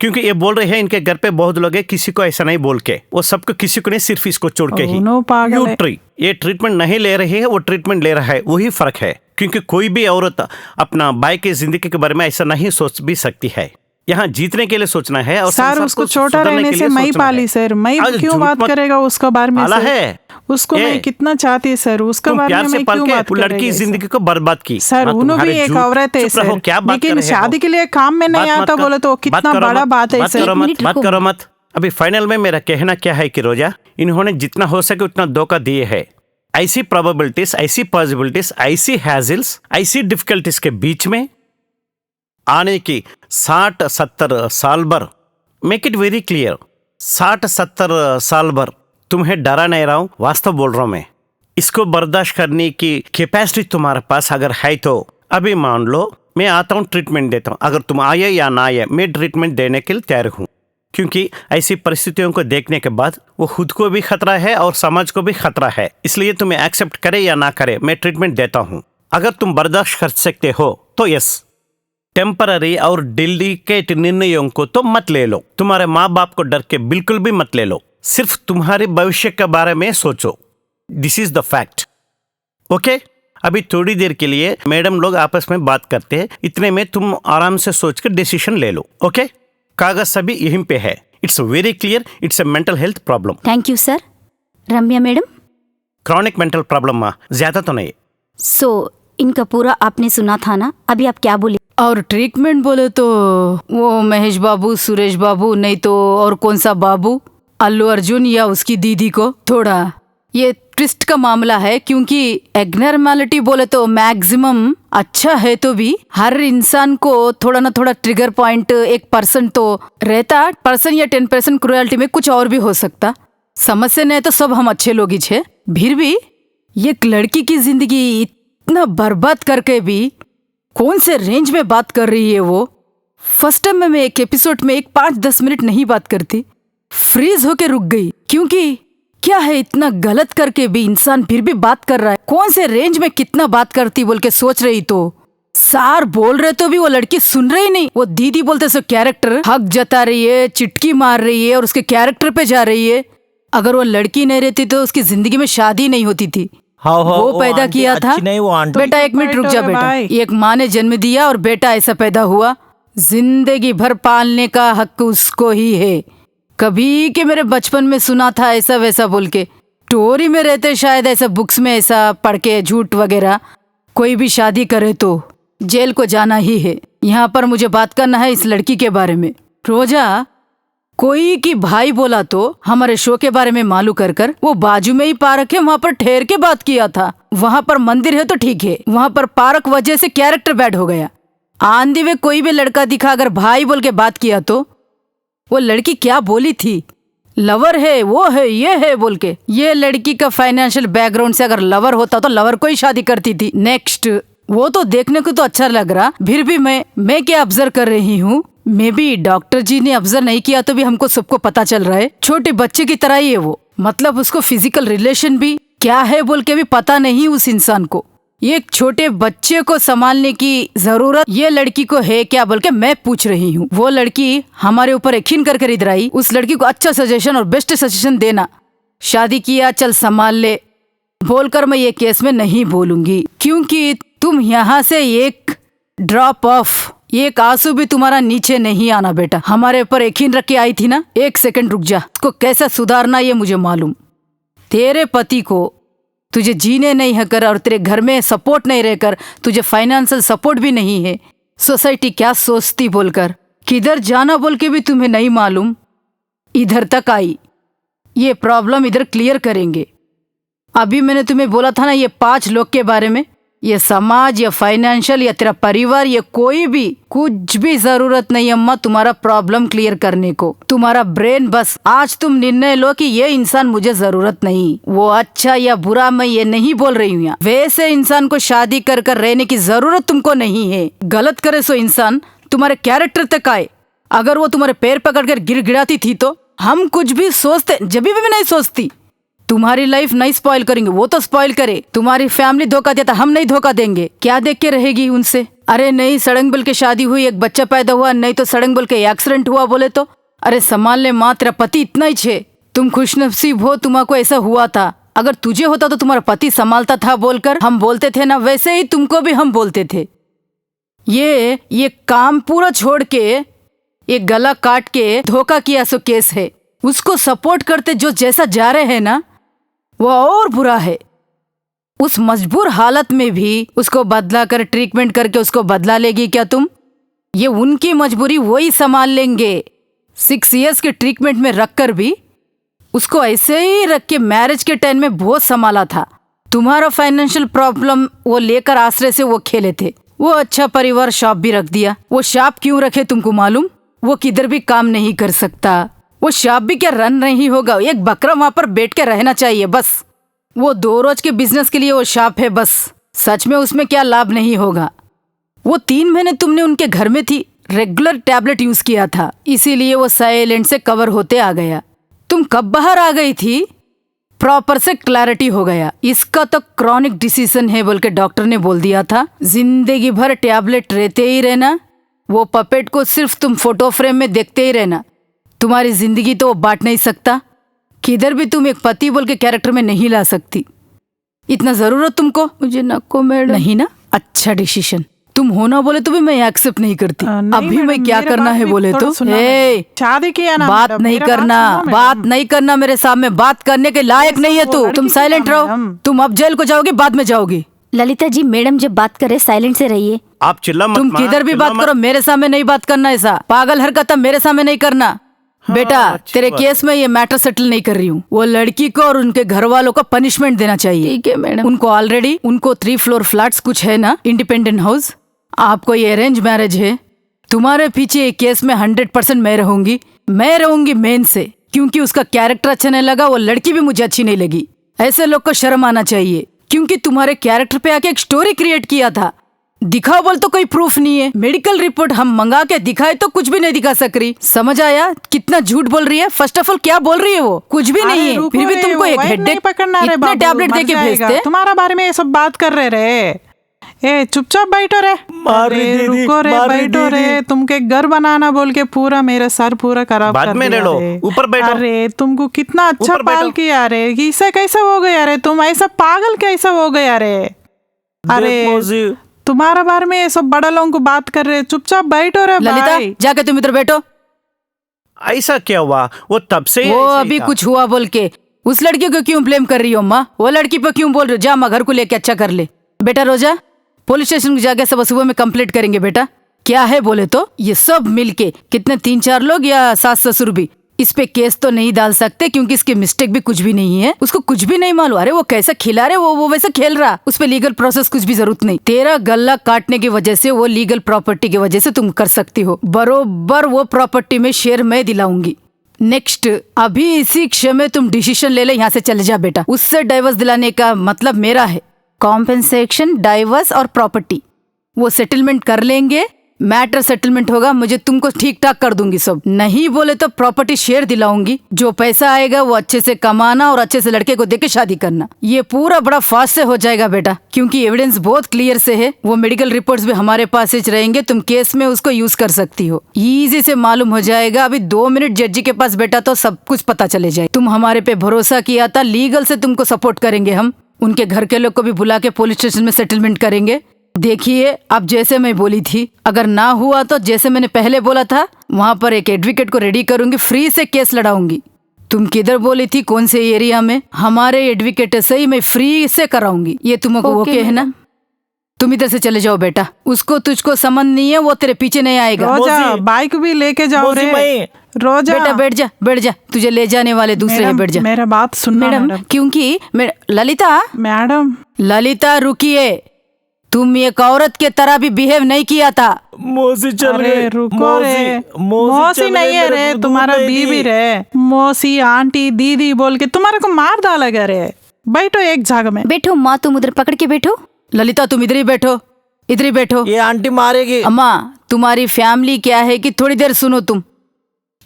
S4: क्योंकि ये बोल रहे हैं इनके घर पे बहुत लोग हैं, किसी को ऐसा नहीं बोल के, वो सबको किसी को नहीं, सिर्फ इसको छोड़ के ही।
S5: दोनों पागल है।
S4: ये ट्रीटमेंट नहीं ले रही है, वो ट्रीटमेंट ले रहा है, वही फर्क है। क्योंकि कोई भी औरत अपना भाई की जिंदगी के बारे में ऐसा नहीं सोच भी सकती है। यहाँ जीतने के लिए सोचना है और
S5: सर
S4: संसार
S5: उसको
S4: को
S5: छोटा
S4: सुधारने
S5: रहने
S4: के
S5: से
S4: लिए
S5: मैं
S4: सोचना
S5: पाली
S4: है।
S5: सर, मैं
S4: आज
S5: क्यों
S4: झूठ
S5: बात
S4: मत
S5: करेगा उसका बारे में
S4: पाला
S5: सर?
S4: है।
S5: उसको मैं कितना चाहती सर, उसका
S4: तुम
S5: बारे
S4: प्यार
S5: में
S4: से
S5: मैं
S4: पाल
S5: क्यों
S4: के
S5: बात
S4: वो लड़की
S5: करेगा
S4: जिंदगी को बर्बाद की।
S5: सर?
S4: हाँ,
S5: उन्होंने भी
S4: तुम्हारे
S5: एक
S4: झूठ-
S5: औरत है
S4: चुप रहो,
S5: सर,
S4: क्या बात कर
S5: लेकिन
S4: रहे हो?
S5: शादी के लिए काम में नहीं
S4: बात मत
S5: आता
S4: कर।
S5: बोले तो
S4: बात
S5: कितना
S4: करो
S5: बड़ा
S4: मत,
S5: बात है
S4: बात
S5: सर।
S4: करो मत,
S1: मिनट
S4: बात
S1: रुको।
S4: करो मत। अभी फाइनल में मेरा कहना क्या है कि रोजा, इन्होंने जितना हो सके उतना धोखा दिए है। ऐसी प्रोबेबिलिटीज, ऐसी पॉसिबिलिटीज, ऐसी हैजल्स, ऐसी डिफिकल्टीज के बीच में आने की 60-70 साल भर, मेक इट वेरी क्लियर, 60-70 साल भर तुम्हें डरा नहीं रहा हूं, वास्तव बोल रहा हूं मैं। इसको बर्दाश्त करने की कैपेसिटी तुम्हारे पास अगर है तो अभी मान लो मैं आता हूं, ट्रीटमेंट देता हूं। अगर तुम आए या ना आए, मैं ट्रीटमेंट देने के लिए तैयार हूं, क्योंकि ऐसी परिस्थितियों को देखने के बाद वो खुद को भी खतरा है और समाज को भी खतरा है। इसलिए तुम्हें एक्सेप्ट करे या ना करे, मैं ट्रीटमेंट देता हूं। अगर तुम बर्दाश्त कर सकते हो तो यस, टेम्पररी और डेलिकेट निर्णयों को तो मत ले लो, तुम्हारे माँ बाप को डर के बिल्कुल भी मत ले लो, सिर्फ तुम्हारे भविष्य के बारे में सोचो। This is the fact, okay? अभी थोड़ी देर के लिए मैडम लोग आपस में बात करते हैं, इतने में तुम आराम से सोच कर डिसीजन ले लो। ओके, कागज सभी यहीं पे है। It's very clear, it's a mental health problem.
S1: Thank you sir. Ramya madam,
S4: chronic mental problem माँ, ज्यादा तो नहीं।
S1: सो इनका पूरा आपने सुना था ना, अभी आप क्या बोले?
S6: और ट्रीटमेंट बोले तो वो महेश बाबू, सुरेश बाबू, नहीं तो और कौन सा बाबू, अल्लू अर्जुन या उसकी दीदी को थोड़ा ये ट्विस्ट का मामला है, क्योंकि एब्नॉर्मैलिटी बोले तो मैक्सिमम अच्छा है, तो भी हर इंसान को थोड़ा ना थोड़ा ट्रिगर पॉइंट 1% तो रहता, परसेंट या 10% क्रुएल्टी में कुछ और भी हो सकता। समस्या नहीं तो सब हम अच्छे लोग ही छे, फिर भी एक लड़की की जिंदगी इतना बर्बाद करके भी कौन से रेंज में बात कर रही है वो। फर्स्ट टाइम मैं एक एपिसोड में 5-10 मिनट नहीं बात करती, फ्रीज होके रुक गई, क्योंकि क्या है इतना गलत करके भी इंसान फिर भी बात कर रहा है, कौन से रेंज में कितना बात करती बोल के सोच रही। तो सार बोल रहे तो भी वो लड़की सुन रही नहीं, वो दीदी बोलते सो कैरेक्टर हक जता रही है, चिटकी मार रही है और उसके कैरेक्टर पे जा रही है। अगर वो लड़की नहीं रहती तो उसकी जिंदगी में शादी नहीं होती थी। वो पैदा किया था बेटा, 1 मिनट रुक जा बेटा, एक माँ ने जन्म दिया और बेटा ऐसा पैदा हुआ, जिंदगी भर पालने का हक उसको ही है। कभी के मेरे बचपन में सुना था ऐसा वैसा बोल के, स्टोरी में रहते शायद ऐसा, बुक्स में ऐसा पढ़ के झूठ वगैरह, कोई भी शादी करे तो जेल को जाना ही है। यहाँ पर मुझे बात करना है इस लड़की के बारे में। रोजा कोई की भाई बोला तो हमारे शो के बारे में मालूम कर वो बाजू में ही पार्क है, वहाँ पर ठहर के बात किया था। वहाँ पर मंदिर है तो ठीक है, वहाँ पर पार्क वजह से कैरेक्टर बैड हो गया। आंधी में कोई भी लड़का दिखा अगर भाई बोल के बात किया तो वो लड़की क्या बोली थी, लवर है, वो है, ये है बोल के। ये लड़की का फाइनेंशियल बैकग्राउंड से अगर लवर होता तो लवर को ही शादी करती थी। नेक्स्ट, वो तो देखने को तो अच्छा लग रहा, फिर भी मैं क्या ऑब्जर्व कर रही हूँ, मे बी डॉक्टर जी ने ऑब्जर्व नहीं किया तो भी हमको सबको पता चल रहा है, छोटे बच्चे की तरह ही है वो। मतलब उसको फिजिकल रिलेशन भी क्या है बोल के भी पता नहीं उस इंसान को। एक छोटे बच्चे को संभालने की जरूरत ये लड़की को है क्या बोल के मैं पूछ रही हूँ। वो लड़की हमारे ऊपर यकीन कर इधर आई, उस लड़की को अच्छा सजेशन और बेस्ट सजेशन देना, शादी किया चल संभाल ले बोलकर मैं ये केस में नहीं बोलूंगी, क्योंकि तुम यहाँ से एक ड्रॉप ऑफ, एक आंसू भी तुम्हारा नीचे नहीं आना बेटा। हमारे ऊपर यकीन रख के आई थी ना, 1 सेकंड रुक जा, उसको कैसा सुधारना ये मुझे मालूम। तेरे पति को तुझे जीने नहीं है कर और तेरे घर में सपोर्ट नहीं रहकर तुझे फाइनेंशियल सपोर्ट भी नहीं है, सोसाइटी क्या सोचती बोलकर किधर जाना बोल के भी तुम्हें नहीं मालूम, इधर तक आई। ये प्रॉब्लम इधर क्लियर करेंगे। अभी मैंने तुम्हें बोला था ना ये 5 लोग के बारे में, ये समाज या फाइनेंशियल या तेरा परिवार, ये कोई भी कुछ भी जरूरत नहीं अम्मा तुम्हारा प्रॉब्लम क्लियर करने को। तुम्हारा ब्रेन बस आज तुम निर्णय लो कि ये इंसान मुझे जरूरत नहीं, वो अच्छा या बुरा मैं ये नहीं बोल रही हूँ। वैसे इंसान को शादी कर कर रहने की जरूरत तुमको नहीं है। गलत करे सो इंसान तुम्हारे कैरेक्टर तक आए, अगर वो तुम्हारे पैर पकड़ कर गिड़गिड़ाती थी तो हम कुछ भी सोचते, जब भी मैं नहीं सोचती। तुम्हारी लाइफ नहीं स्पॉइल करेंगे, वो तो स्पॉइल करे। तुम्हारी फैमिली धोखा देता, हम नहीं धोखा देंगे। क्या देख के रहेगी उनसे? अरे नहीं सड़ंग बोल के शादी हुई, एक बच्चा पैदा हुआ, नहीं तो सड़ंग बोल के एक्सीडेंट हुआ बोले तो अरे संभाल ले माँ, तेरा पति इतना ही छे, तुम खुशनसीब हो तुम्हारा ऐसा हुआ था। अगर तुझे होता तो तुम्हारा पति संभालता था बोलकर हम बोलते थे ना, वैसे ही तुमको भी हम बोलते थे। ये काम पूरा छोड़ के ये गला काट के धोखा किया सो केस है। उसको सपोर्ट करते जो जैसा जा रहे हैं ना वो और बुरा है। उस मजबूर हालत में भी उसको बदला कर ट्रीटमेंट करके उसको बदला लेगी क्या तुम? ये उनकी मजबूरी वही संभाल लेंगे। 6 इयर्स के ट्रीटमेंट में रखकर भी उसको ऐसे ही रख के मैरिज के टाइम में बहुत संभाला था। तुम्हारा फाइनेंशियल प्रॉब्लम वो लेकर आश्रय से वो खेले थे। वो अच्छा परिवार शॉप भी रख दिया। वो शॉप क्यों रखे तुमको मालूम? वो किधर भी काम नहीं कर सकता। वो शॉप भी क्या रन नहीं होगा, एक बकरा वहां पर बैठ के रहना चाहिए बस। वो 2 रोज के बिजनेस के लिए वो शॉप है बस। सच में उसमें क्या लाभ नहीं होगा। वो 3 महीने तुमने उनके घर में थी, रेगुलर टैबलेट यूज किया था, इसीलिए वो साइलेंट से कवर होते आ गया। तुम कब बाहर आ गई थी प्रॉपर से क्लैरिटी हो गया। इसका तो क्रॉनिक डिसीजन है बोल के डॉक्टर ने बोल दिया था। जिंदगी भर टैबलेट रहते ही रहना। वो पपेट को सिर्फ तुम फोटो फ्रेम में देखते ही रहना। तुम्हारी जिंदगी तो वो बांट नहीं सकता। किधर भी तुम एक पति बोल के कैरेक्टर में नहीं ला सकती। इतना जरूरत तुमको?
S2: मुझे नको मैडम।
S6: नहीं ना, अच्छा डिसीजन। तुम होना बोले तो भी मैं एक्सेप्ट नहीं करती।
S5: नहीं
S6: अभी
S5: मैडम,
S6: मैं क्या
S5: मेरे
S6: करना
S5: बात
S6: है
S5: भी
S6: बोले
S5: थोड़ा
S6: तो
S5: सुनना
S6: ए,
S5: मैडम। शादी किया ना
S6: बात
S5: मैडम,
S6: नहीं
S5: मेरा बात
S6: करना,
S5: सुनो मैडम।
S6: बात नहीं करना मेरे सामने, बात करने के लायक नहीं है
S5: वो
S6: तू।
S5: लड़की
S6: तुम
S5: थी
S6: साइलेंट
S5: ना
S6: रहो।
S5: मैडम।
S6: तुम अब जेल को जाओगी, बाद में जाओगी।
S1: ललिता जी, मैडम जब बात करे साइलेंट से रहिए।
S4: आप चिल्ला मत
S6: तुम
S4: माँ,
S6: किधर भी
S4: चिल्ला
S6: बात
S4: मत।
S6: करो, मेरे सामने नहीं बात करना। ऐसा पागल हरकत मेरे सामने नहीं करना। बेटा,
S4: अच्छी
S6: तेरे
S4: बात
S6: केस में ये मैटर सेटल नहीं कर रही हूँ। वो लड़की को और उनके घर वालों को पनिशमेंट देना चाहिए।
S2: ठीक है मैडम।
S6: उनको ऑलरेडी 3 फ्लोर फ्लैट्स कुछ है ना, इंडिपेंडेंट हाउस। आपको ये अरेंज मैरिज है। तुम्हारे पीछे ये केस में 100% मैं रहूंगी मेन से, क्योंकि उसका कैरेक्टर अच्छा नहीं लगा, वो लड़की भी मुझे अच्छी नहीं लगी। ऐसे लोग को शर्म आना चाहिए, क्योंकि तुम्हारे कैरेक्टर पे आके एक स्टोरी क्रिएट किया था। दिखाओ बोल तो कोई प्रूफ नहीं है। मेडिकल रिपोर्ट हम मंगा के दिखाए तो कुछ भी नहीं दिखा सक रही। समझ आया कितना झूठ बोल रही है? फर्स्ट ऑफ ऑल क्या बोल रही है वो? कुछ भी नहीं है। फिर भी तुमको एक हेडेक
S5: पकड़ना रे
S6: इतने
S5: बाबू,
S6: टैबलेट दे के
S5: मर जाएगा।
S6: भेजते।
S5: तुम्हारा बारे में ये सब बात कर रहे रे। ए चुपचाप बैठो रे।
S3: मार रही
S5: अरे,
S3: दीदी,
S5: रुको रे,
S3: मार रही
S5: बैठो रे।
S3: दीदी।
S5: तुमके घर बनाना बोल के पूरा मेरा सर पूरा खराब
S4: बाद
S5: कर
S4: में ले
S5: दिया
S4: लो,
S5: रे।
S4: ऊपर बैठो।
S5: अरे तुमको कितना अच्छा
S4: ऊपर
S5: पाल
S4: बैठो।
S5: किया रे, इससे कैसा हो गया रे? तुम ऐसा पागल कैसा हो गया रे? अरे
S3: देख मौसी,
S5: तुम्हारा बारे में ये सब बड़ा लोगों को बात कर रहे। चुपचाप बैठो रे
S6: ललिता,
S5: भाई।
S6: जाके तुम इधर बैठो।
S4: ऐसा क्या हुआ? वो तब से ही
S6: वो
S4: ऐसे ही
S6: अभी
S4: था।
S6: कुछ हुआ बोल के उस लड़की को क्यों ब्लेम कर रही हो अम्मा? वो लड़की पे क्यों बोल रही हो? जा माँ घर को लेके अच्छा कर ले। बेटा रोजा, पुलिस स्टेशन को जाके सब सुबह में कंप्लेंट करेंगे। बेटा क्या है बोले तो ये सब मिलके कितने 3-4 लोग या सास ससुर भी इस पे केस तो नहीं डाल सकते, क्योंकि इसकी मिस्टेक भी कुछ भी नहीं है। उसको कुछ भी नहीं मालूम। अरे वो कैसा खिला रहे, वो वैसे खेल रहा। उस पे लीगल प्रोसेस कुछ भी जरूरत नहीं। तेरा गला काटने की वजह से, वो लीगल प्रॉपर्टी की वजह से तुम कर सकती हो। बरोबर वो प्रॉपर्टी में शेयर मैं दिलाऊंगी। नेक्स्ट, अभी इसी क्षण में तुम डिसीजन ले ले, यहाँ से चले जा बेटा। उससे डाइवर्स दिलाने का मतलब मेरा है। कॉम्पेंसेशन, डाइवर्स और प्रॉपर्टी वो सेटलमेंट कर लेंगे। मैटर सेटलमेंट होगा, मुझे तुमको ठीक ठाक कर दूंगी सब। नहीं बोले तो प्रॉपर्टी शेयर दिलाऊंगी। जो पैसा आएगा वो अच्छे से कमाना और अच्छे से लड़के को देके शादी करना। ये पूरा बड़ा फास्ट से हो जाएगा बेटा, क्योंकि एविडेंस बहुत क्लियर से है। वो मेडिकल रिपोर्ट्स भी हमारे पास ही रहेंगे। तुम केस में उसको यूज कर सकती हो। इजी से मालूम हो जाएगा। अभी 2 मिनट जज के पास बेटा तो सब कुछ पता चले जाए। तुम हमारे पे भरोसा किया था, लीगल से तुमको सपोर्ट करेंगे हम। उनके घर के लोग को भी बुला के पुलिस स्टेशन में सेटलमेंट करेंगे। देखिए, अब जैसे मैं बोली थी, अगर ना हुआ तो जैसे मैंने पहले बोला था, वहाँ पर एक एडवोकेट को रेडी करूंगी, फ्री से केस लड़ाऊंगी। तुम किधर बोली थी, कौन से एरिया में? हमारे एडवोकेट से ही मैं फ्री से कराऊंगी। ये तुमको ओके है ना? तुम इधर से चले जाओ बेटा। उसको तुझको समझ नहीं है, वो तेरे पीछे नहीं आएगा।
S5: रोजा
S3: मौसी,
S5: बाइक भी लेके जाओ
S3: मौसी,
S5: रे।
S3: मैं-
S5: रोजा
S6: बेटा बैठ जा। तुझे ले जाने वाले दूसरे है, बैठ जा।
S5: मेरा बात सुनना
S6: मैडम, क्योंकि
S5: मैडम।
S6: ललिता रुकिए। तुम एक औरत के तरह भी बिहेव नहीं किया था।
S3: मौसी चल
S5: अरे
S3: गए।
S5: रुको रे,
S3: मौसी
S5: मौसी
S3: चल
S5: नहीं
S3: गए,
S5: है
S3: मेरे
S5: रे,
S3: को दूध
S5: तुम्हारा
S3: दे दी।
S5: बीवी रे। मौसी, आंटी, दीदी बोल के तुम्हारे को मार डाला गया रे। बैठो एक जगह में।
S1: बैठो माँ, तुम उधर पकड़ के बैठो।
S6: ललिता तुम इधर ही बैठो, इधर ही बैठो।
S3: ये आंटी मारेगी।
S6: अम्मा, तुम्हारी फैमिली क्या है कि थोड़ी देर सुनो।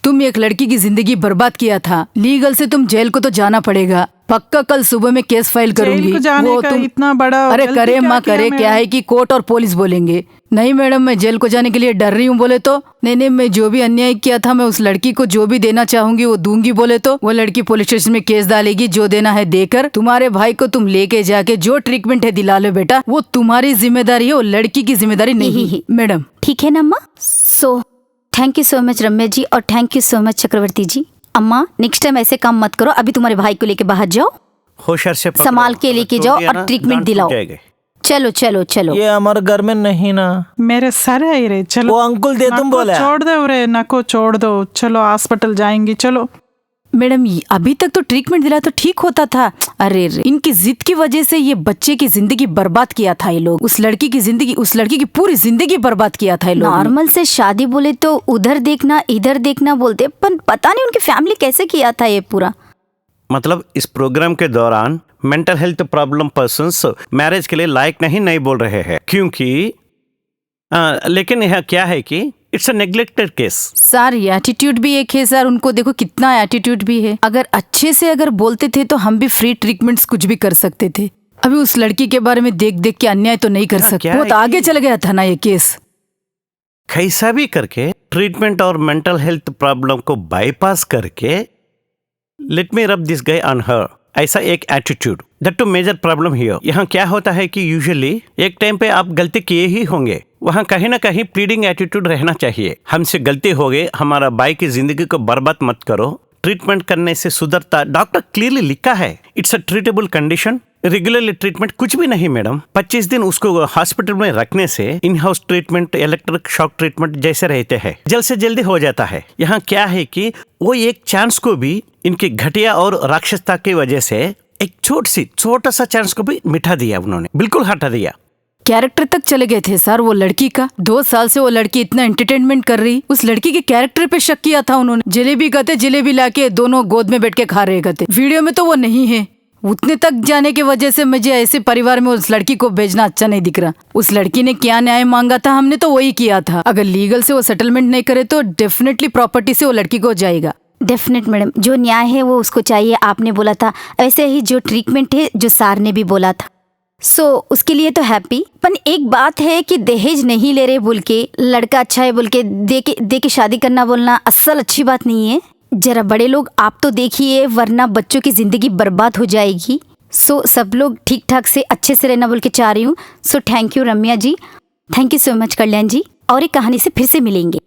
S6: तुम एक लड़की की जिंदगी बर्बाद किया था। लीगल से तुम जेल को तो जाना पड़ेगा। पक्का कल सुबह में केस फाइल करूंगी।
S5: जेल को जाने का इतना बड़ा
S6: अरे
S5: गलती
S6: करे
S5: क्या
S6: माँ
S5: किया
S6: करे, क्या
S5: मैंने?
S6: है कि कोर्ट और पुलिस बोलेंगे नहीं मैडम मैं जेल को जाने के लिए डर रही हूँ बोले तो नहीं, मैं जो भी अन्याय किया था मैं उस लड़की को जो भी देना चाहूंगी वो दूंगी बोले तो वो लड़की पुलिस स्टेशन में केस डालेगी। जो देना है देकर तुम्हारे भाई को तुम लेके जाके जो ट्रीटमेंट है दिला लो बेटा। वो तुम्हारी जिम्मेदारी है, वो लड़की की जिम्मेदारी नहीं है मैडम।
S1: ठीक है ना अम्मा? So thank you so much Ramya ji, और thank you so much Chakravarti ji. अम्मा, नेक्स्ट टाइम ऐसे काम मत करो। अभी तुम्हारे भाई को लेके बाहर जाओ,
S4: होशियार से पकड़ो।
S1: संभाल के लेके
S4: छोड़
S1: जाओ
S4: दिया
S1: और
S4: ना,
S1: ट्रीटमेंट
S4: गांठ टूट
S1: दिलाओ।
S4: जाएगी।
S1: चलो चलो चलो।
S3: ये हमारे घर में नहीं ना।
S5: मेरे सर है रे। चलो
S3: वो अंकुल दे तुम
S5: नको
S3: बोला।
S5: छोड़ दो रे, नको छोड़ दो। चलो हॉस्पिटल जाएंगी। चलो
S6: मैडम अभी तक तो ट्रीटमेंट दिला तो ठीक होता था। अरे रे, इनकी जिद की वजह से ये बच्चे की जिंदगी बर्बाद किया था ये लोग। उस लड़की की पूरी जिंदगी बर्बाद किया था ये लोग।
S1: नॉर्मल से शादी बोले तो उधर देखना इधर देखना बोलते, पर पता नहीं उनकी फैमिली कैसे किया था ये पूरा।
S4: मतलब इस प्रोग्राम के दौरान mental health problem persons marriage के लिए लायक नहीं बोल रहे हैं, क्योंकि लेकिन यह क्या है कि it's a neglected case.
S6: Sir attitude भी एक है सर, उनको देखो कितना एटीट्यूड भी है। अगर अच्छे से अगर बोलते थे तो हम भी फ्री ट्रीटमेंट्स कुछ भी कर सकते थे। अभी उस लड़की के बारे में देख देख के अन्याय तो नहीं कर सकते।
S4: क्या
S6: बहुत
S4: है
S6: आगे
S4: कि-
S6: चल गया था ना ये केस।
S4: कैसा भी करके ट्रीटमेंट और मेंटल हेल्थ प्रॉब्लम को बाईपास करके let me rub this guy on her, ऐसा एक attitude that to major problem here. यहाँ क्या होता है कि यूजुअली एक टाइम पे आप गलती किए ही होंगे, वहाँ कहीं ना कहीं प्लीडिंग एटीट्यूड रहना चाहिए। हमसे गलती हो गई, हमारा भाई की जिंदगी को बर्बाद मत करो, ट्रीटमेंट करने से सुधरता। डॉक्टर क्लियरली लिखा है, it's a treatable condition. Regularly treatment कुछ भी नहीं मैडम, 25 दिन उसको हॉस्पिटल में रखने से in house treatment, electric shock treatment जैसे रहते हैं, जल्द से जल्दी हो जाता है। यहाँ क्या है कि वो एक चांस को भी इनकी घटिया और राक्षसता की वजह से एक छोटा सा चांस को भी मिटा दिया उन्होंने, बिल्कुल हटा दिया।
S6: कैरेक्टर तक चले गए थे सर वो लड़की का। 2 साल से वो लड़की इतना एंटरटेनमेंट कर रही, उस लड़की के कैरेक्टर पे शक किया था उन्होंने। जलेबी कहते, जलेबी लाके दोनों गोद में बैठ के खा रहे कहते, वीडियो में तो वो नहीं है। उतने तक जाने की वजह से मुझे ऐसे परिवार में उस लड़की को भेजना अच्छा नहीं दिख रहा। उस लड़की ने क्या न्याय मांगा था, हमने तो वही किया था। अगर लीगल से वो सेटलमेंट नहीं करे तो डेफिनेटली प्रॉपर्टी से वो लड़की को जाएगा।
S1: डेफिनेट मैडम, जो न्याय है वो उसको चाहिए, आपने बोला था। ऐसे ही जो ट्रीटमेंट है जो सार ने भी बोला था, सो उसके लिए तो हैप्पी। पर एक बात है कि दहेज नहीं ले रहे बोल के, लड़का अच्छा है बोल के दे के शादी करना बोलना असल अच्छी बात नहीं है। जरा बड़े लोग आप तो देखिए, वरना बच्चों की जिंदगी बर्बाद हो जाएगी। सो सब लोग ठीक ठाक से अच्छे से रहना बोल के चाह रही हूँ। So thank you Ramya ji, thank you so much Kalyan ji, और एक कहानी से फिर से मिलेंगे।